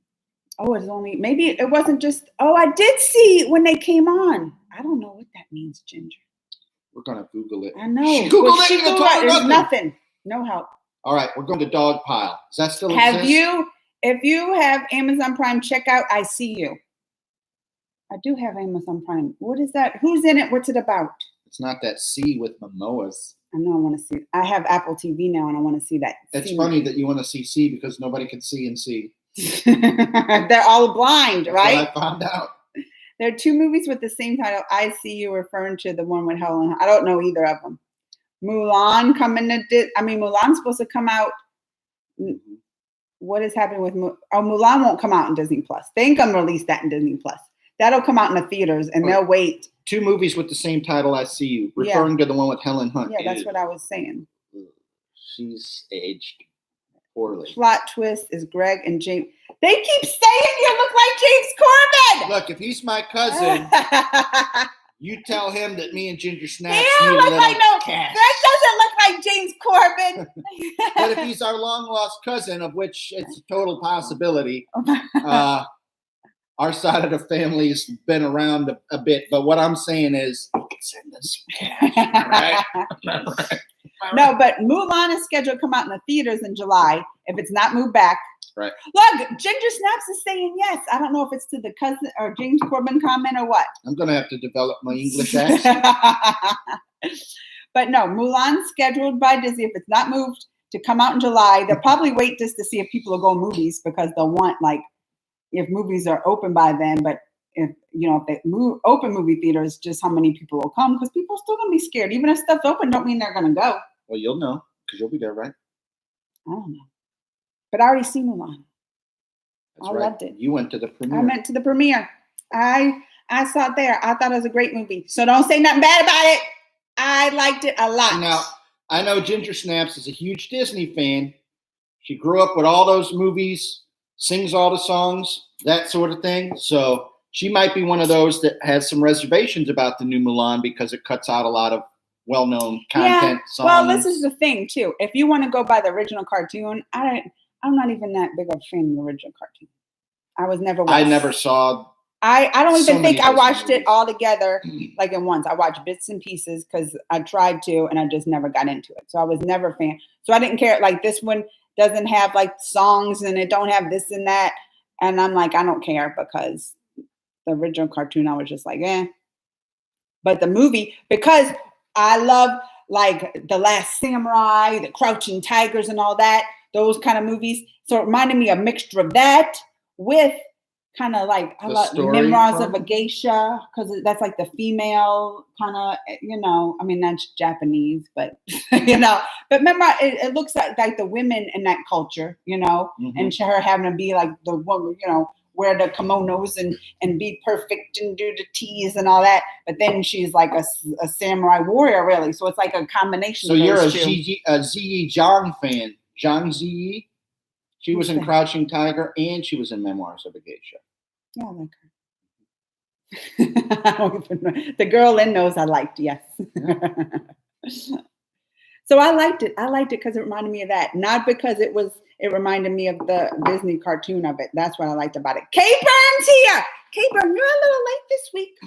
Oh, it's only maybe it wasn't just. Oh, I did see when they came on. I don't know what that means, Ginger. We're gonna Google it. I know. She Googled But it. she and it Googled told her it. There's nothing. nothing. No help. All right, we're going to dog pile. Does that still Have exist? you? If you have Amazon Prime, check out I See You. I do have Amazon Prime. What is that? Who's in it? What's it about? It's not that C with Momoas. I know I want to see. I have Apple TV now, and I want to see that. It's scene. funny that you want to see C because nobody can see and see. They're all blind, That's right? what I found out. There are two movies with the same title. I See You, referring to the one with Helen. I don't know either of them. Mulan's supposed to come out. What is happening with Mulan? Won't come out in Disney Plus. They ain't gonna release that in Disney Plus. That'll come out in the theaters, and they'll wait. 2 movies with the same title, I See You, referring to the one with Helen Hunt. Yeah, that's what I was saying. She's aged poorly. Plot twist is Greg and James. They keep saying you look like James Corbin. Look, if he's my cousin, you tell him that me and Ginger Snaps Yeah, need a look little like no. cash. That doesn't look like James Corbin. But if he's our long lost cousin, of which it's a total possibility, our side of the family's been around a bit. But what I'm saying is, you can send us some cash, right? No, but Mulan is scheduled to come out in the theaters in July. If it's not moved back. Right. Look, Ginger Snaps is saying yes. I don't know if it's to the cousin or James Corbin comment or what. I'm going to have to develop my English accent. But no, Mulan's scheduled by Disney. If it's not moved to come out in July, they'll probably wait just to see if people will go movies because they'll want if movies are open by then. But if they open movie theaters, just how many people will come because people are still gonna be scared. Even if stuff's open, don't mean they're gonna go. Well, you'll know because you'll be there, right? I don't know. But I already seen Mulan. That's I right. loved it. You went to the premiere. I went to the premiere. I saw it there. I thought it was a great movie. So don't say nothing bad about it. I liked it a lot. Now, I know Ginger Snaps is a huge Disney fan. She grew up with all those movies, sings all the songs, that sort of thing. So she might be one of those that has some reservations about the new Mulan because it cuts out a lot of well-known content. Songs. Well, this is the thing too. If you want to go by the original cartoon, I'm not even that big of a fan of the original cartoon. I was never. I never saw. I don't so even think many I watched movies. it all together like in once. I watched bits and pieces because I tried to, and I just never got into it. So I was never a fan. So I didn't care. Like this one doesn't have like songs, and it don't have this and that. And I'm like, I don't care because the original cartoon, I was just like, eh. But the movie, because I love like The Last Samurai, The Crouching Tigers, and all that, those kind of movies. So it reminded me a mixture of that with kind of like I love Memoirs of a Geisha because that's like the female kind of, I mean, that's Japanese, but, but remember, it looks like the women in that culture, Mm-hmm. and her having to be like the woman, wear the kimonos and be perfect and do the teas and all that. But then she's like a samurai warrior, really. So it's like a combination. So of you're those two. a Ziyi Zhang fan. Zhang Ziyi. She was in Crouching Tiger and she was in Memoirs of a Geisha. Yeah, I like her. I don't even know. The girl in knows I liked, yes. So I liked it. I liked it because it reminded me of that. Not because it reminded me of the Disney cartoon of it. That's what I liked about it. K-Burn's here. K-Burn, you're a little late this week.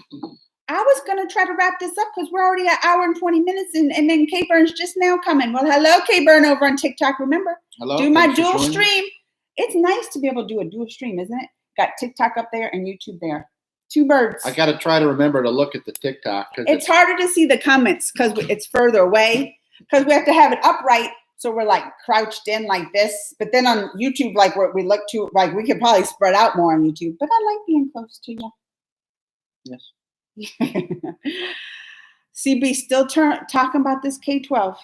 I was going to try to wrap this up because we're already at an hour and 20 minutes and then K-Burn's just now coming. Well, hello, K-Burn over on TikTok. Remember, Hello. do my Thanks for dual joining. stream. It's nice to be able to do a dual stream, isn't it? Got TikTok up there and YouTube there. Two birds. I got to try to remember to look at the TikTok. It's harder to see the comments because it's further away because we have to have it upright. So we're like crouched in like this. But then on YouTube, like we look to, like we could probably spread out more on YouTube. But I like being close to you. Yes. CB still talking about this K-12.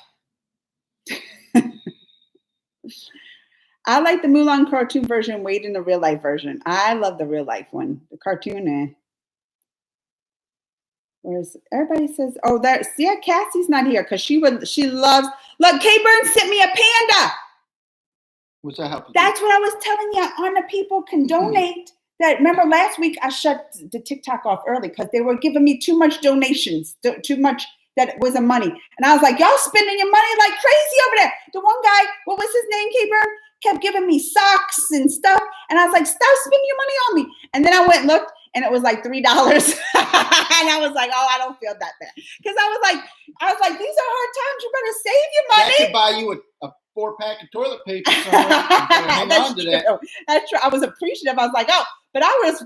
I like the Mulan cartoon version way than the real life version. I love the real life one. The cartoon, Where's everybody says, oh, there's yeah, Cassie's not here because she loves. Look, K-Burn sent me a panda. What's that help? That's what I was telling you. On the people can donate. That remember last week I shut the TikTok off early because they were giving me too much donations, too much that was a money, and I was like, y'all spending your money like crazy over there. The one guy, what was his name, K-Burn, kept giving me socks and stuff, and I was like, stop spending your money on me. And then I went and looked, and it was like $3, and I was like, oh, I don't feel that bad because I was like, these are hard times. You better save your I money. could buy you a 4-pack of toilet paper somewhere. Hang on to that. That's true. I was appreciative. I was like, oh, but I was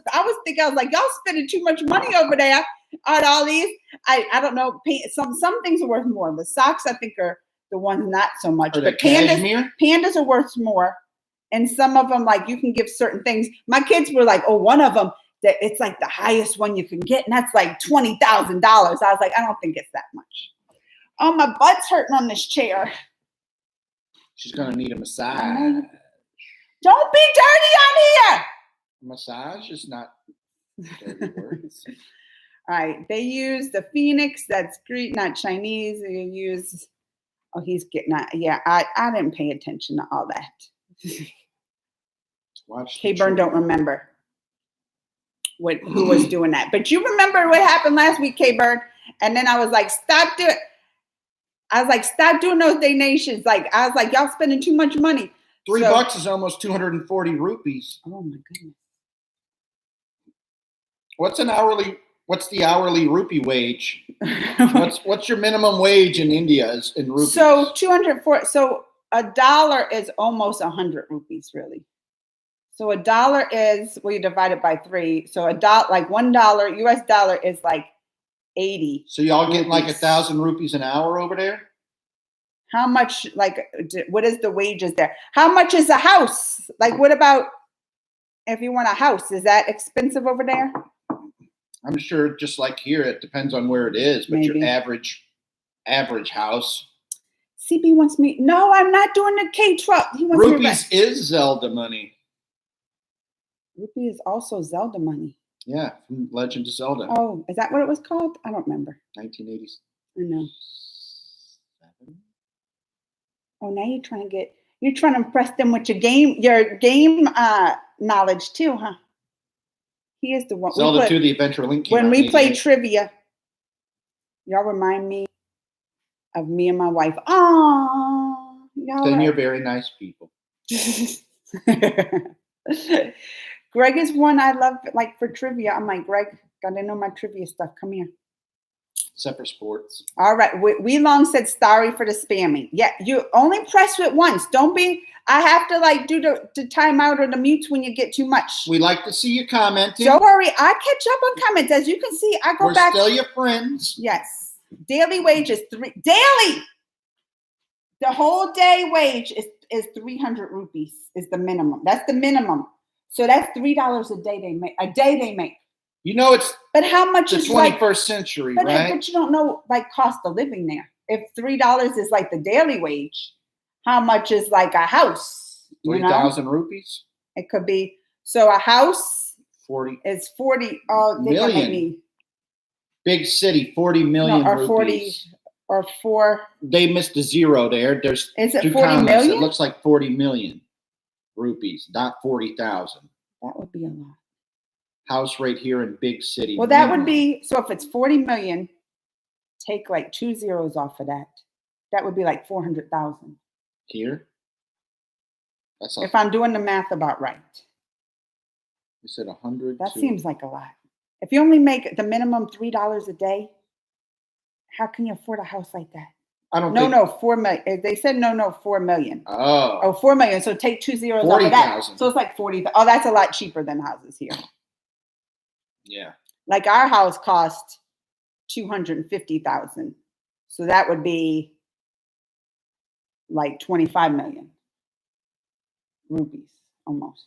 thinking, I was like, y'all spending too much money over there on all these. I don't know. Some things are worth more. The socks, I think, are the ones not so much. Or But cashmere? pandas are worth more. And some of them, like you can give certain things. My kids were like, oh, one of them, that it's like the highest one you can get, and that's like $20,000. I was like, I don't think it's that much. Oh, my butt's hurting on this chair. She's gonna need a massage. Don't be dirty on here. Massage is not dirty words. All right, they use the Phoenix. That's Greek, not Chinese. They use. Oh, he's getting that. Yeah, I didn't pay attention to all that. Watch. K-Burn don't remember who was doing that, but you remember what happened last week, K-Burn. And then I was like, stop doing those donations. Like I was like, y'all spending too much money. $3 is almost 240 rupees. Oh my goodness. What's the hourly rupee wage? What's your minimum wage in India in rupees? So 204. So $1 is almost 100 rupees, really. So $1 is, well, you divide it by 3. So $1, like $1 US dollar is like 80. So y'all getting like 1,000 rupees an hour over there? How much, like, what is the wages there? How much is a house? Like, what about if you want a house? Is that expensive over there? I'm sure just like here, it depends on where it is, but Maybe. your average house. CB wants me. No, I'm not doing the K-12. He wants Rupees is Zelda money. Rupee is also Zelda money. Yeah, from Legend of Zelda. Oh, is that what it was called? I don't remember. 1980s. I know. Oh, now you're trying to impress them with your game knowledge too, huh? He is the one. Zelda 2: The Adventure Link. When we play trivia, y'all remind me of me and my wife. Oh, then you're very nice people. Greg is one I love, like for trivia. I'm like, Greg, gotta know my trivia stuff. Come here. Except for sports. All right. We long said sorry for the spamming. Yeah, you only press it once. Don't be. I have to like do the timeout or the mutes when you get too much. We like to see you commenting. Don't worry. I catch up on comments. As you can see, I go back. We're still your friends. Yes. Daily wage is daily. The whole day wage is 300 rupees is the minimum. That's the minimum. So that's $3 a day they make. You know it's. But how much the is 21st century, right? But you don't know like cost of living there. If $3 is like the daily wage, how much is like a house? 3,000 rupees. It could be. So a house 40 It's 40. Oh, they can make million. me. Big city, 40 million No, or 40 rupees. or 4. They missed a zero there. There's Is it 2 40 comments. million? It looks like 40 million rupees, not 40,000. That would be a lot. House right here in big city. Well, that would Mumbai. be, so if it's 40 million, take like 2 zeros off of that. That would be like 400,000. Here. That's If I'm doing the math about right. you said 100. That to- seems like a lot. If you only make the minimum $3 a day, how can you afford a house like that? I don't No, think. no, 4 million. They said no, 4 million. Oh, Oh, 4 million. So take 2 zeros off of that. 40,000. So it's like 40. Oh, that's a lot cheaper than houses here. yeah. Like our house cost 250,000. So that would be like 25 million rupees almost.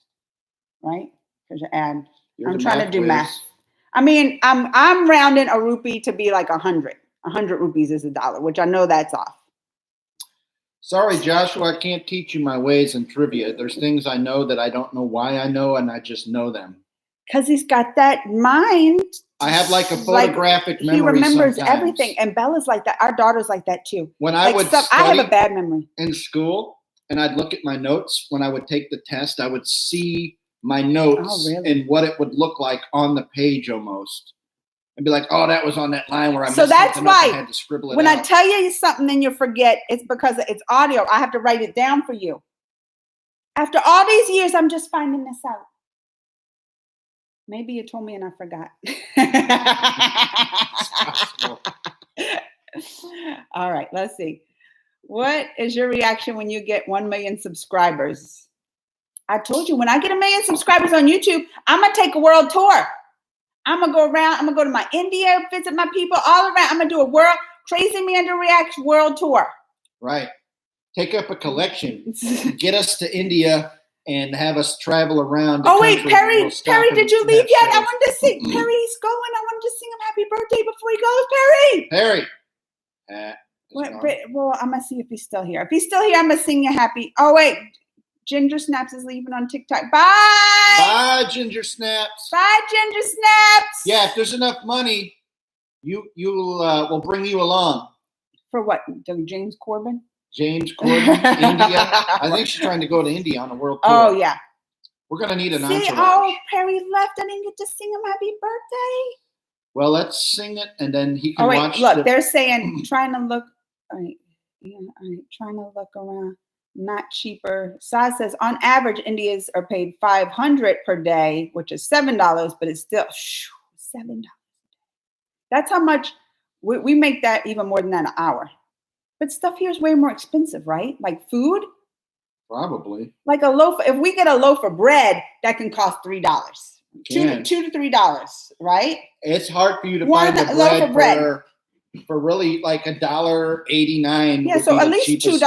Right? Because you add, You're I'm the trying to do whiz. math. I mean, I'm rounding a rupee to be like 100. 100 rupees is $1, which I know that's off. Sorry, Joshua, I can't teach you my ways in trivia. There's things I know that I don't know why I know, and I just know them. Because he's got that mind. I have like a photographic memory. He remembers sometimes. everything. And Bella's like that. Our daughter's like that too. When I Like would I study have a bad memory. in school and I'd look at my notes, when I would take the test, I would see my notes Oh, really? and what it would look like on the page almost. I'd be like, oh, that was on that line where I So messed that's something up. why I had to scribble it When out. I tell you something and you forget, it's because it's audio. I have to write it down for you. After all these years, I'm just finding this out. Maybe you told me and I forgot. All right, let's see. What is your reaction when you get 1 million subscribers? I told you, when I get 1 million subscribers on YouTube, I'm going to take a world tour. I'm going to go around. I'm going to go to my India, visit my people all around. I'm going to do a world Crazy Amanda Reacts world tour. Right. Take up a collection. Get us to India and have us travel around. The Oh, wait, country. Perry, We'll stop Perry, and did you have leave yet? I shows. wanted to see. Perry's going. I wanted to sing him happy birthday before he goes. Perry. Perry. Well, I'm going to see if he's still here. If he's still here, I'm going to sing you happy. Oh, wait. Ginger Snaps is leaving on TikTok. Bye. Bye, Ginger Snaps. Bye, Ginger Snaps. Yeah, if there's enough money, we'll bring you along. For what? James Corbin? James Corden, India. I think she's trying to go to India on a world tour. Oh, yeah. We're going to need an See, entourage. oh, Perry left. I didn't get to sing him happy birthday. Well, let's sing it, and then he can Oh, wait, watch. look, they're saying, trying to look, all right, yeah, all right, trying to look around, not cheaper. Saz says, on average, Indians are paid $500 per day, which is $7, but it's still $7. That's how much, we make that even more than that an hour. But stuff here is way more expensive, right? Like food, Probably. like a loaf, if we get a loaf of bread, that can cost $3. Can. $2 to $3, right? It's hard for you to One find the loaf of bread. for really like $1.89. Yeah, would so be at the least cheapest.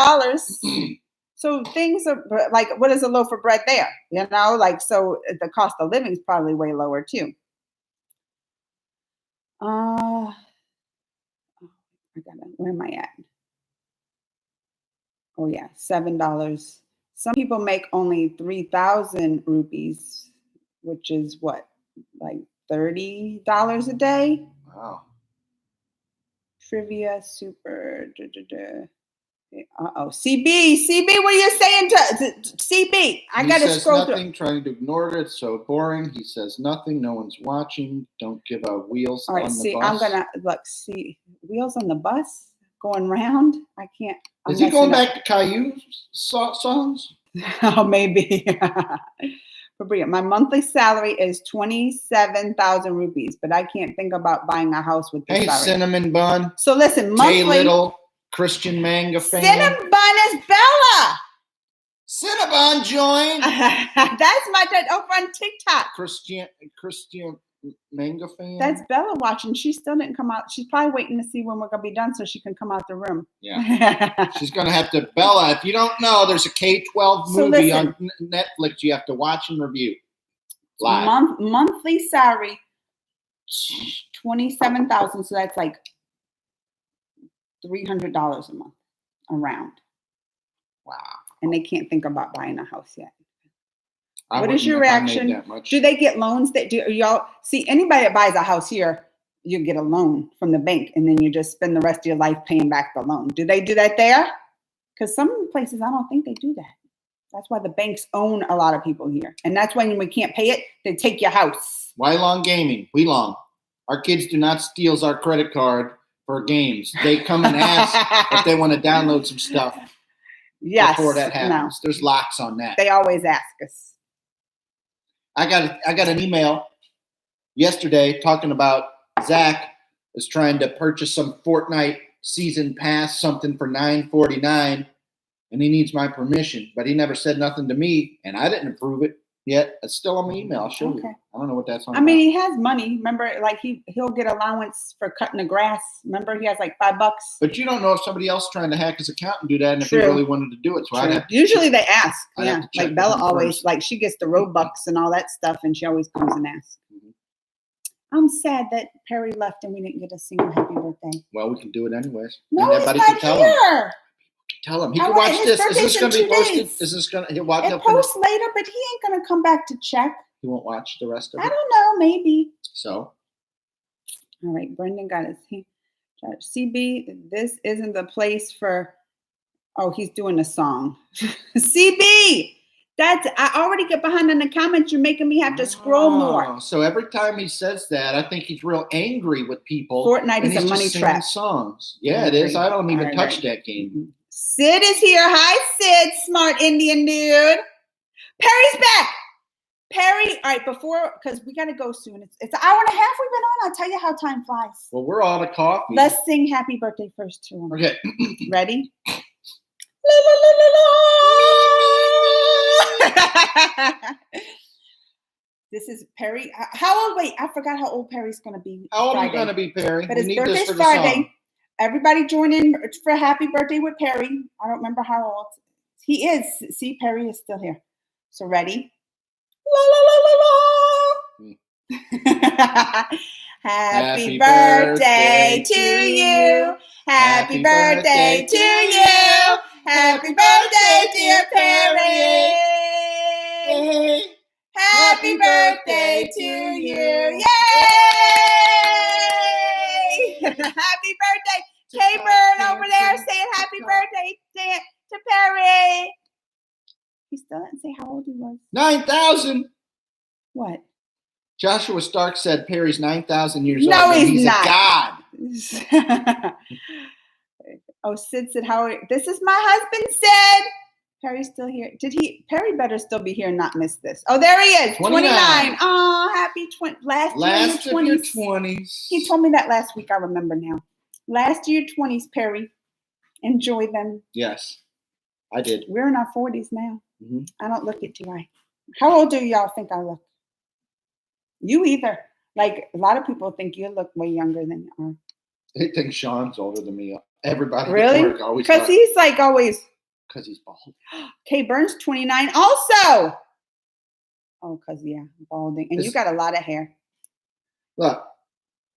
$2. So things are like, what is a loaf of bread there? You know, like, so the cost of living is probably way lower too. Where am I at? Oh yeah, $7. Some people make only 3,000 rupees, which is what, like $30 a day? Wow. Trivia super. CB, what are you saying to CB? I got to scroll nothing, through. trying to ignore it. It's so boring. He says nothing. No one's watching. Don't give out wheels All right, on see, the bus. I'm gonna look. See, wheels on the bus going round. I can't. Is he going back to Caillou songs? Oh, maybe. But my monthly salary is 27,000 rupees, but I can't think about buying a house with this Hey, salary. Cinnamon Bun. So listen, Jay monthly. Little, Christian Manga fan. Cinnamon Bun is Bella. Cinnabon joined. That's my dad over on TikTok. Christian Manga fan. That's Bella watching. She still didn't come out. She's probably waiting to see when we're gonna be done so she can come out the room. Yeah. She's gonna have to. Bella, if you don't know, there's a K-12 So movie listen. on Netflix you have to watch and review live. Monthly salary, 27,000. So that's like $300 a month around. Wow. And they can't think about buying a house yet. What is your wouldn't if I made reaction? that much. Do they get loans that do y'all see anybody that buys a house here, you get a loan from the bank and then you just spend the rest of your life paying back the loan. Do they do that there? Because some places I don't think they do that. That's why the banks own a lot of people here. And that's when we can't pay it, they take your house. Why long gaming? We long. Our kids do not steal our credit card for games. They come and ask if they want to download some stuff Yes. before that happens. No. There's locks on that. They always ask us. I got an email yesterday talking about Zach is trying to purchase some Fortnite season pass, something for $9.49, and he needs my permission. But he never said nothing to me, and I didn't approve it yet. It's still on my email. I'll show you. Okay. I don't know what that's on. I mean, he has money. Remember, like he'll get allowance for cutting the grass. Remember, he has like $5. But you don't know if somebody else trying to hack his account and do that, and if he True. really wanted to do it. So I'd have to Usually they ask. I'd have Yeah, to check like Bella with him always, first. like she gets the Robux and all that stuff, and she always comes and asks. Mhm. I'm sad that Perry left and we didn't get to sing happy birthday. Well, we can do it anyways. No, and he's everybody not can tell him. here. Tell him he I can want- watch his this. Is birthday's this going to in be 2 posted? days. Is this going to he'll watch It up? posts later, but he ain't gonna come back to check. He won't watch the rest of I it. don't know, maybe. So All right, Brendan got his CB. This isn't the place for. Oh, he's doing a song. CB. I already get behind in the comments. You're making me have to scroll more. Oh, so every time he says that, I think he's real angry with people. Fortnite and is a he's money just singing trap. songs. Yeah, I it is. agree. I don't even I touch agree. that game. Sid is here. Hi, Sid, smart Indian dude. Perry's back. Perry, all right, because we got to go soon. It's an hour and a half we've been on. I'll tell you how time flies. Well, we're all to coffee. Let's sing happy birthday first to him. Okay. Ready? La, la, la, la, la. This is Perry. How old? Wait, I forgot how old Perry's going to be. How old are you Friday. going to be, Perry? But We his need this birthday's for the Friday. song. Everybody join in for happy birthday with Perry. I don't remember how old he is. See, Perry is still here. So ready? La la la la la. Happy birthday to you. Happy birthday to you. Happy birthday, dear Perry. Happy birthday to you. Yay! Happy birthday. K-Bird over there saying happy birthday to Perry. He still didn't say how old he was. 9,000. What? Joshua Stark said Perry's 9,000 years No, old. and he's not. a god. Oh, Sid said, this is my husband, Sid. Perry's still here. Perry better still be here and not miss this. Oh, there he is. 29. Oh, happy last Last year of your 20s. 20s. He told me that last week. I remember now. Last year 20s, Perry. Enjoy them. Yes, I did. We're in our 40s now. Mhm. I don't look it too right. How old do y'all think I look? You either. Like, a lot of people think you look way younger than you are. They think Sean's older than me. Everybody Really? at work always Because he's like always. because he's bald. Kay Burns, 29 also. Oh, because, yeah, balding. And you It's- got a lot of hair. Look,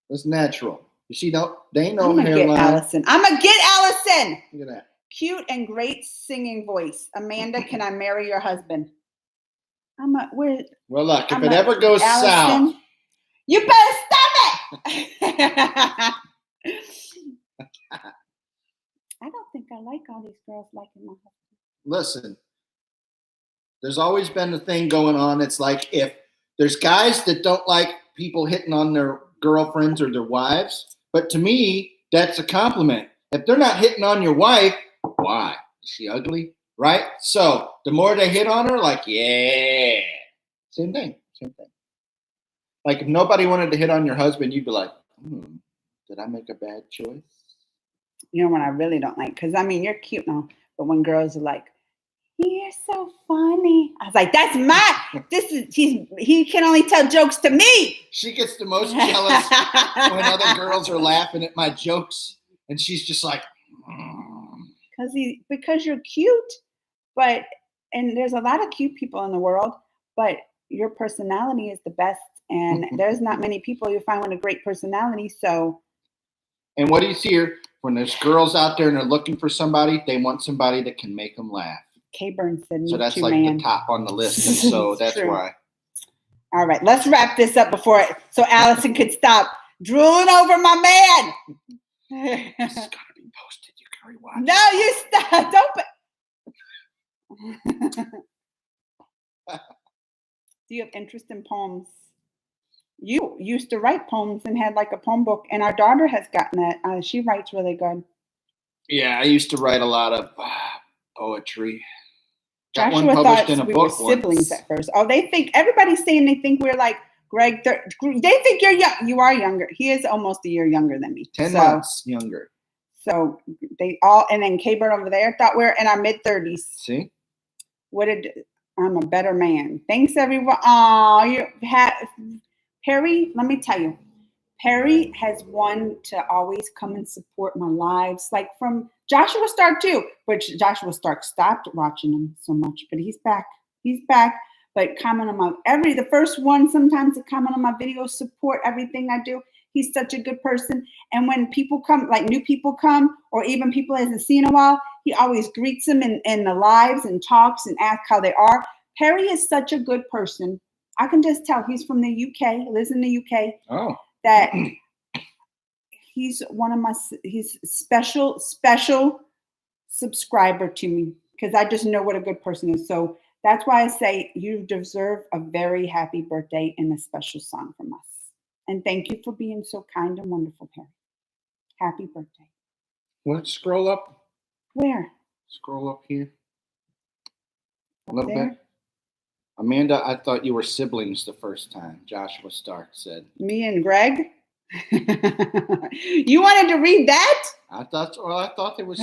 it's natural. You see, they ain't no I'm going to get hairline. Allison. I'm going to get Allison. Look at that. Cute and great singing voice. Amanda, can I marry your husband? Where? Well, look, if I'm it a- ever goes Allison, south, you better stop it. I don't think I like all these girls liking my husband. listen, there's always been a thing going on. It's like if there's guys that don't like people hitting on their girlfriends or their wives, but to me, that's a compliment. If they're not hitting on your wife, why? Is she ugly? Right? So the more they hit on her, like, yeah. Same thing. Like if nobody wanted to hit on your husband, you'd be like, did I make a bad choice? You know what I really don't like? Because, I mean, you're cute now, but when girls are like, you're so funny. I was like, that's he can only tell jokes to me. She gets the most jealous when other girls are laughing at my jokes, and she's just like, Because you're cute, and there's a lot of cute people in the world, but your personality is the best, and there's not many people you find with a great personality, so. And what do you see here? When there's girls out there and they're looking for somebody, they want somebody that can make them laugh. K-Burn said, "Me So that's too, like man." the top on the list, and so that's True. why. All right, let's wrap this up so Allison could stop drooling over my man. This is gonna be posted. You can rewatch. No, you stop. Don't. Do you have interest in poems? You used to write poems and had like a poem book, and our daughter has gotten it. She writes really good. Yeah, I used to write a lot of poetry. Got one Joshua published thought in a we book were siblings once. at first. Oh, everybody's saying they think we're like Greg. They think you're young. You are younger. He is almost a year younger than me. 10 months younger. So they all, and then K-Bird over there thought we're in our mid-30s. See? I'm a better man. Thanks, everyone. Oh, Perry, let me tell you, Perry has one to always come and support my lives, like from Joshua Stark too, which Joshua Stark stopped watching him so much, but he's back. He's back. But comment on the first one sometimes to comment on my videos, support everything I do. He's such a good person. And when people come, like new people come, or even people he hasn't seen in a while, he always greets them in the lives and talks and asks how they are. Perry is such a good person. I can just tell he's from the UK, lives in the UK. Oh. That he's he's special subscriber to me because I just know what a good person is. So that's why I say you deserve a very happy birthday and a special song from us. And thank you for being so kind and wonderful, Perry. Happy birthday. Let's scroll up. Where? Scroll up here. Up A little there? bit. Amanda, I thought you were siblings the first time, Joshua Stark said. Me and Greg? You wanted to read that? I thought it was.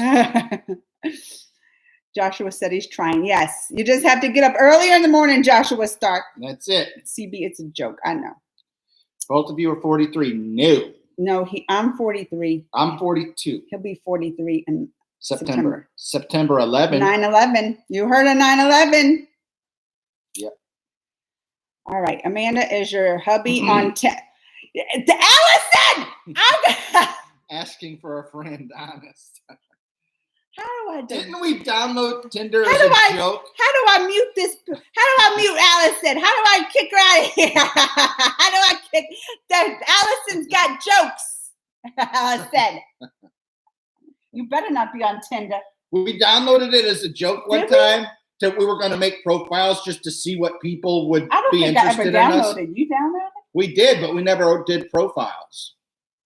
Joshua said he's trying. Yes. You just have to get up earlier in the morning, Joshua Stark. That's it. CB, it's a joke. I know. Both of you are 43. No. I'm 43. I'm 42. He'll be 43 in September 11. 9/11. You heard of 9/11? Yep. All right. Amanda is your hubby on Allison! Asking for a friend, honest. How do I do? Didn't we download Tinder as How a do I- joke? How do I mute this? How do I mute Allison? How do I kick her out of here? How do I kick that? Allison's got jokes. Allison. You better not be on Tinder. We downloaded it as a joke one Did we? time that we were going to make profiles just to see what people would I don't be think I ever interested in us. downloaded. You downloaded it? We did, but we never did profiles.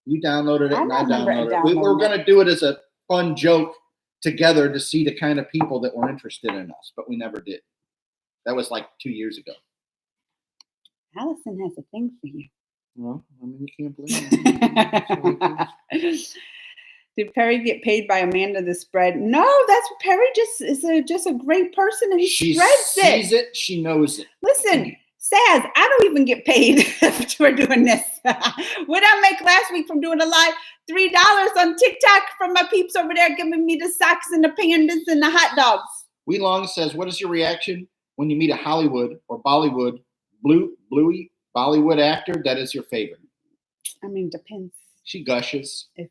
You downloaded it and I remember downloaded it. We were downloading going to do it as a fun joke together to see the kind of people that were interested in us, but we never did. That was like 2 years ago. Allison has a thing for you. Well, I mean, you can't blame me. Did Perry get paid by Amanda to spread? No, that's Perry. Just a great person, and he She spreads sees it. She knows it. Listen, Saz, I don't even get paid for doing this. What did I make last week from doing a live? $3 on TikTok from my peeps over there giving me the socks and the pandas and the hot dogs. Wee Long says, what is your reaction when you meet a Hollywood or Bollywood, bluey Bollywood actor that is your favorite? I mean, depends. She gushes. If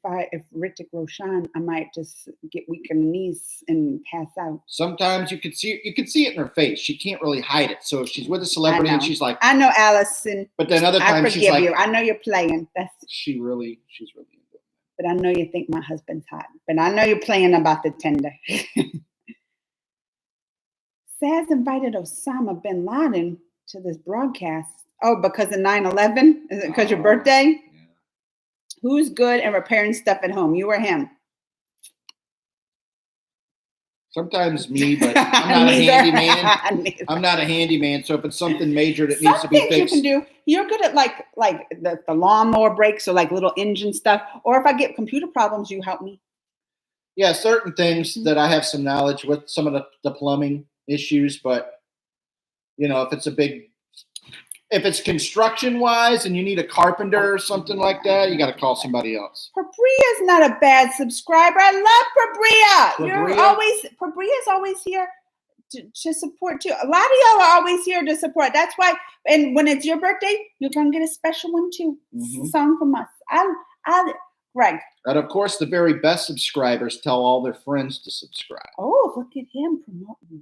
Hrithik Roshan, I might just get weak in the knees and pass out. Sometimes you can see it in her face. She can't really hide it. So if she's with a celebrity and she's like, I know, Allison. but then other I times she's forgive like, you. I know you're playing. she's really into it. But I know you think my husband's hot. But I know you're playing about the tender. Saz invited Osama bin Laden to this broadcast. Oh, because of 9/11? Is it because your birthday? Yeah. Who's good at repairing stuff at home? You or him? Sometimes me, but I'm not a handyman. Neither. I'm not a handyman. So if it's something major that needs to be Some things fixed, you can do. You're good at like the lawnmower brakes or like little engine stuff. Or if I get computer problems, you help me. yeah, certain things that I have some knowledge with, some of the plumbing issues, but if it's construction wise and you need a carpenter or something like that, you got to call somebody else. Pabria's not a bad subscriber. I love Pabria. Pabria's always here to support too. A lot of y'all are always here to support. That's why. And when it's your birthday, you're gonna get a special one too. Mm-hmm. Song from us. Greg. And of course, the very best subscribers tell all their friends to subscribe. Oh, look at him promoting me.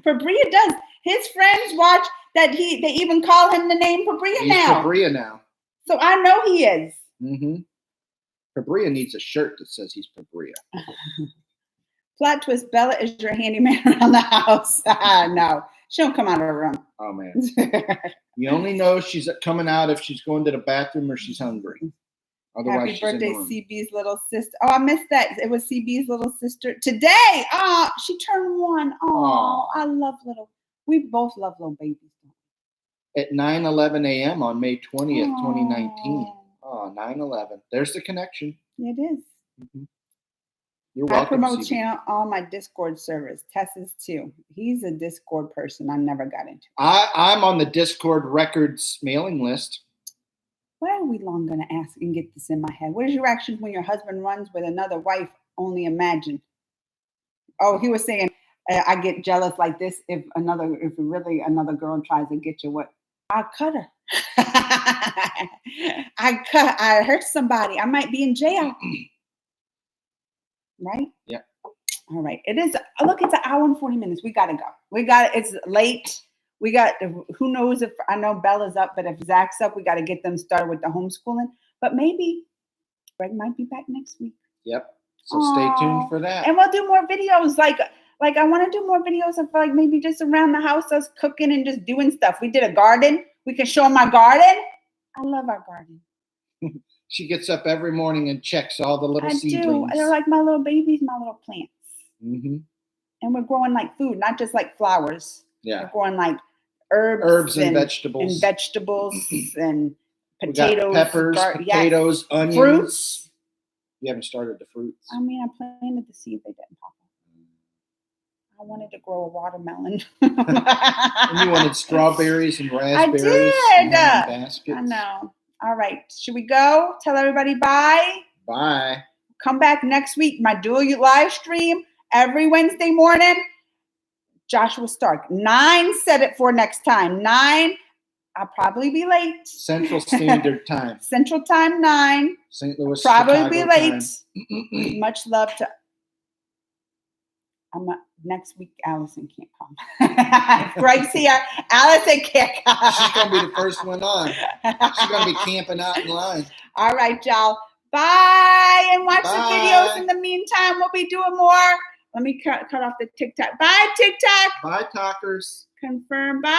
Fabria does. His friends watch that they even call him the name Fabria He's now. Fabria now. So I know he is. Mm-hmm. Fabria needs a shirt that says he's Fabria. Plot twist, Bella is your handyman around the house. No, she don't come out of her room. Oh, man. You only know she's coming out if she's going to the bathroom or she's hungry. Otherwise, Happy she's in the birthday, room. CB's little sister. Oh, I missed that. It was CB's little sister today. Oh, she turned 1. Oh, I love little. We both love little babies. At 9:11 a.m. on May 20th, 2019. Oh, Oh, 9/11. There's the connection. it is. Mm-hmm. You're I welcome. promote CB. channel on my Discord servers. Tess is too. He's a Discord person. I never got into. I'm on the Discord records mailing list. Why are we long going to ask and get this in my head? What is your reaction when your husband runs with another wife? Only imagine. Oh, he was saying, I get jealous like this if really another girl tries to get you. What? I cut her. I hurt somebody. I might be in jail. Right? Yeah. All right. It is. Look, it's an hour and 40 minutes. We got to go. It's late. Who knows if, I know Bella's up, but if Zach's up, we got to get them started with the homeschooling. But maybe Greg might be back next week. Yep. So stay tuned for that. And we'll do more videos. Like I want to do more videos of like maybe just around the house, us cooking and just doing stuff. We did a garden. We can show them my garden. I love our garden. She gets up every morning and checks all the little I seedlings. do. They're like my little babies, my little plants. Mm-hmm. And we're growing like food, not just like flowers. Yeah. We're growing like herbs and vegetables. And vegetables and We got potatoes. peppers, potatoes, onions. Fruits. You haven't started the fruits. I mean, I planted the seed. They didn't pop up. I wanted to grow a watermelon. And you wanted strawberries and raspberries. I did. And baskets. I know. All right. Should we go? Tell everybody bye. Bye. Come back next week. My dual live stream every Wednesday morning. Joshua Stark. 9 set it for next time. 9. I'll probably be late. Central Standard Time. Central Time 9. St. Louis. Probably Chicago be late. time. Much love to. Next week, Allison can't come. Greg's here. Allison can't come. She's going to be the first one on. She's going to be camping out in line. All right, y'all. Bye. And watch the Bye. videos in the meantime. We'll be doing more. Let me cut off the TikTok. Bye, TikTok. Bye, talkers. Confirm. Bye.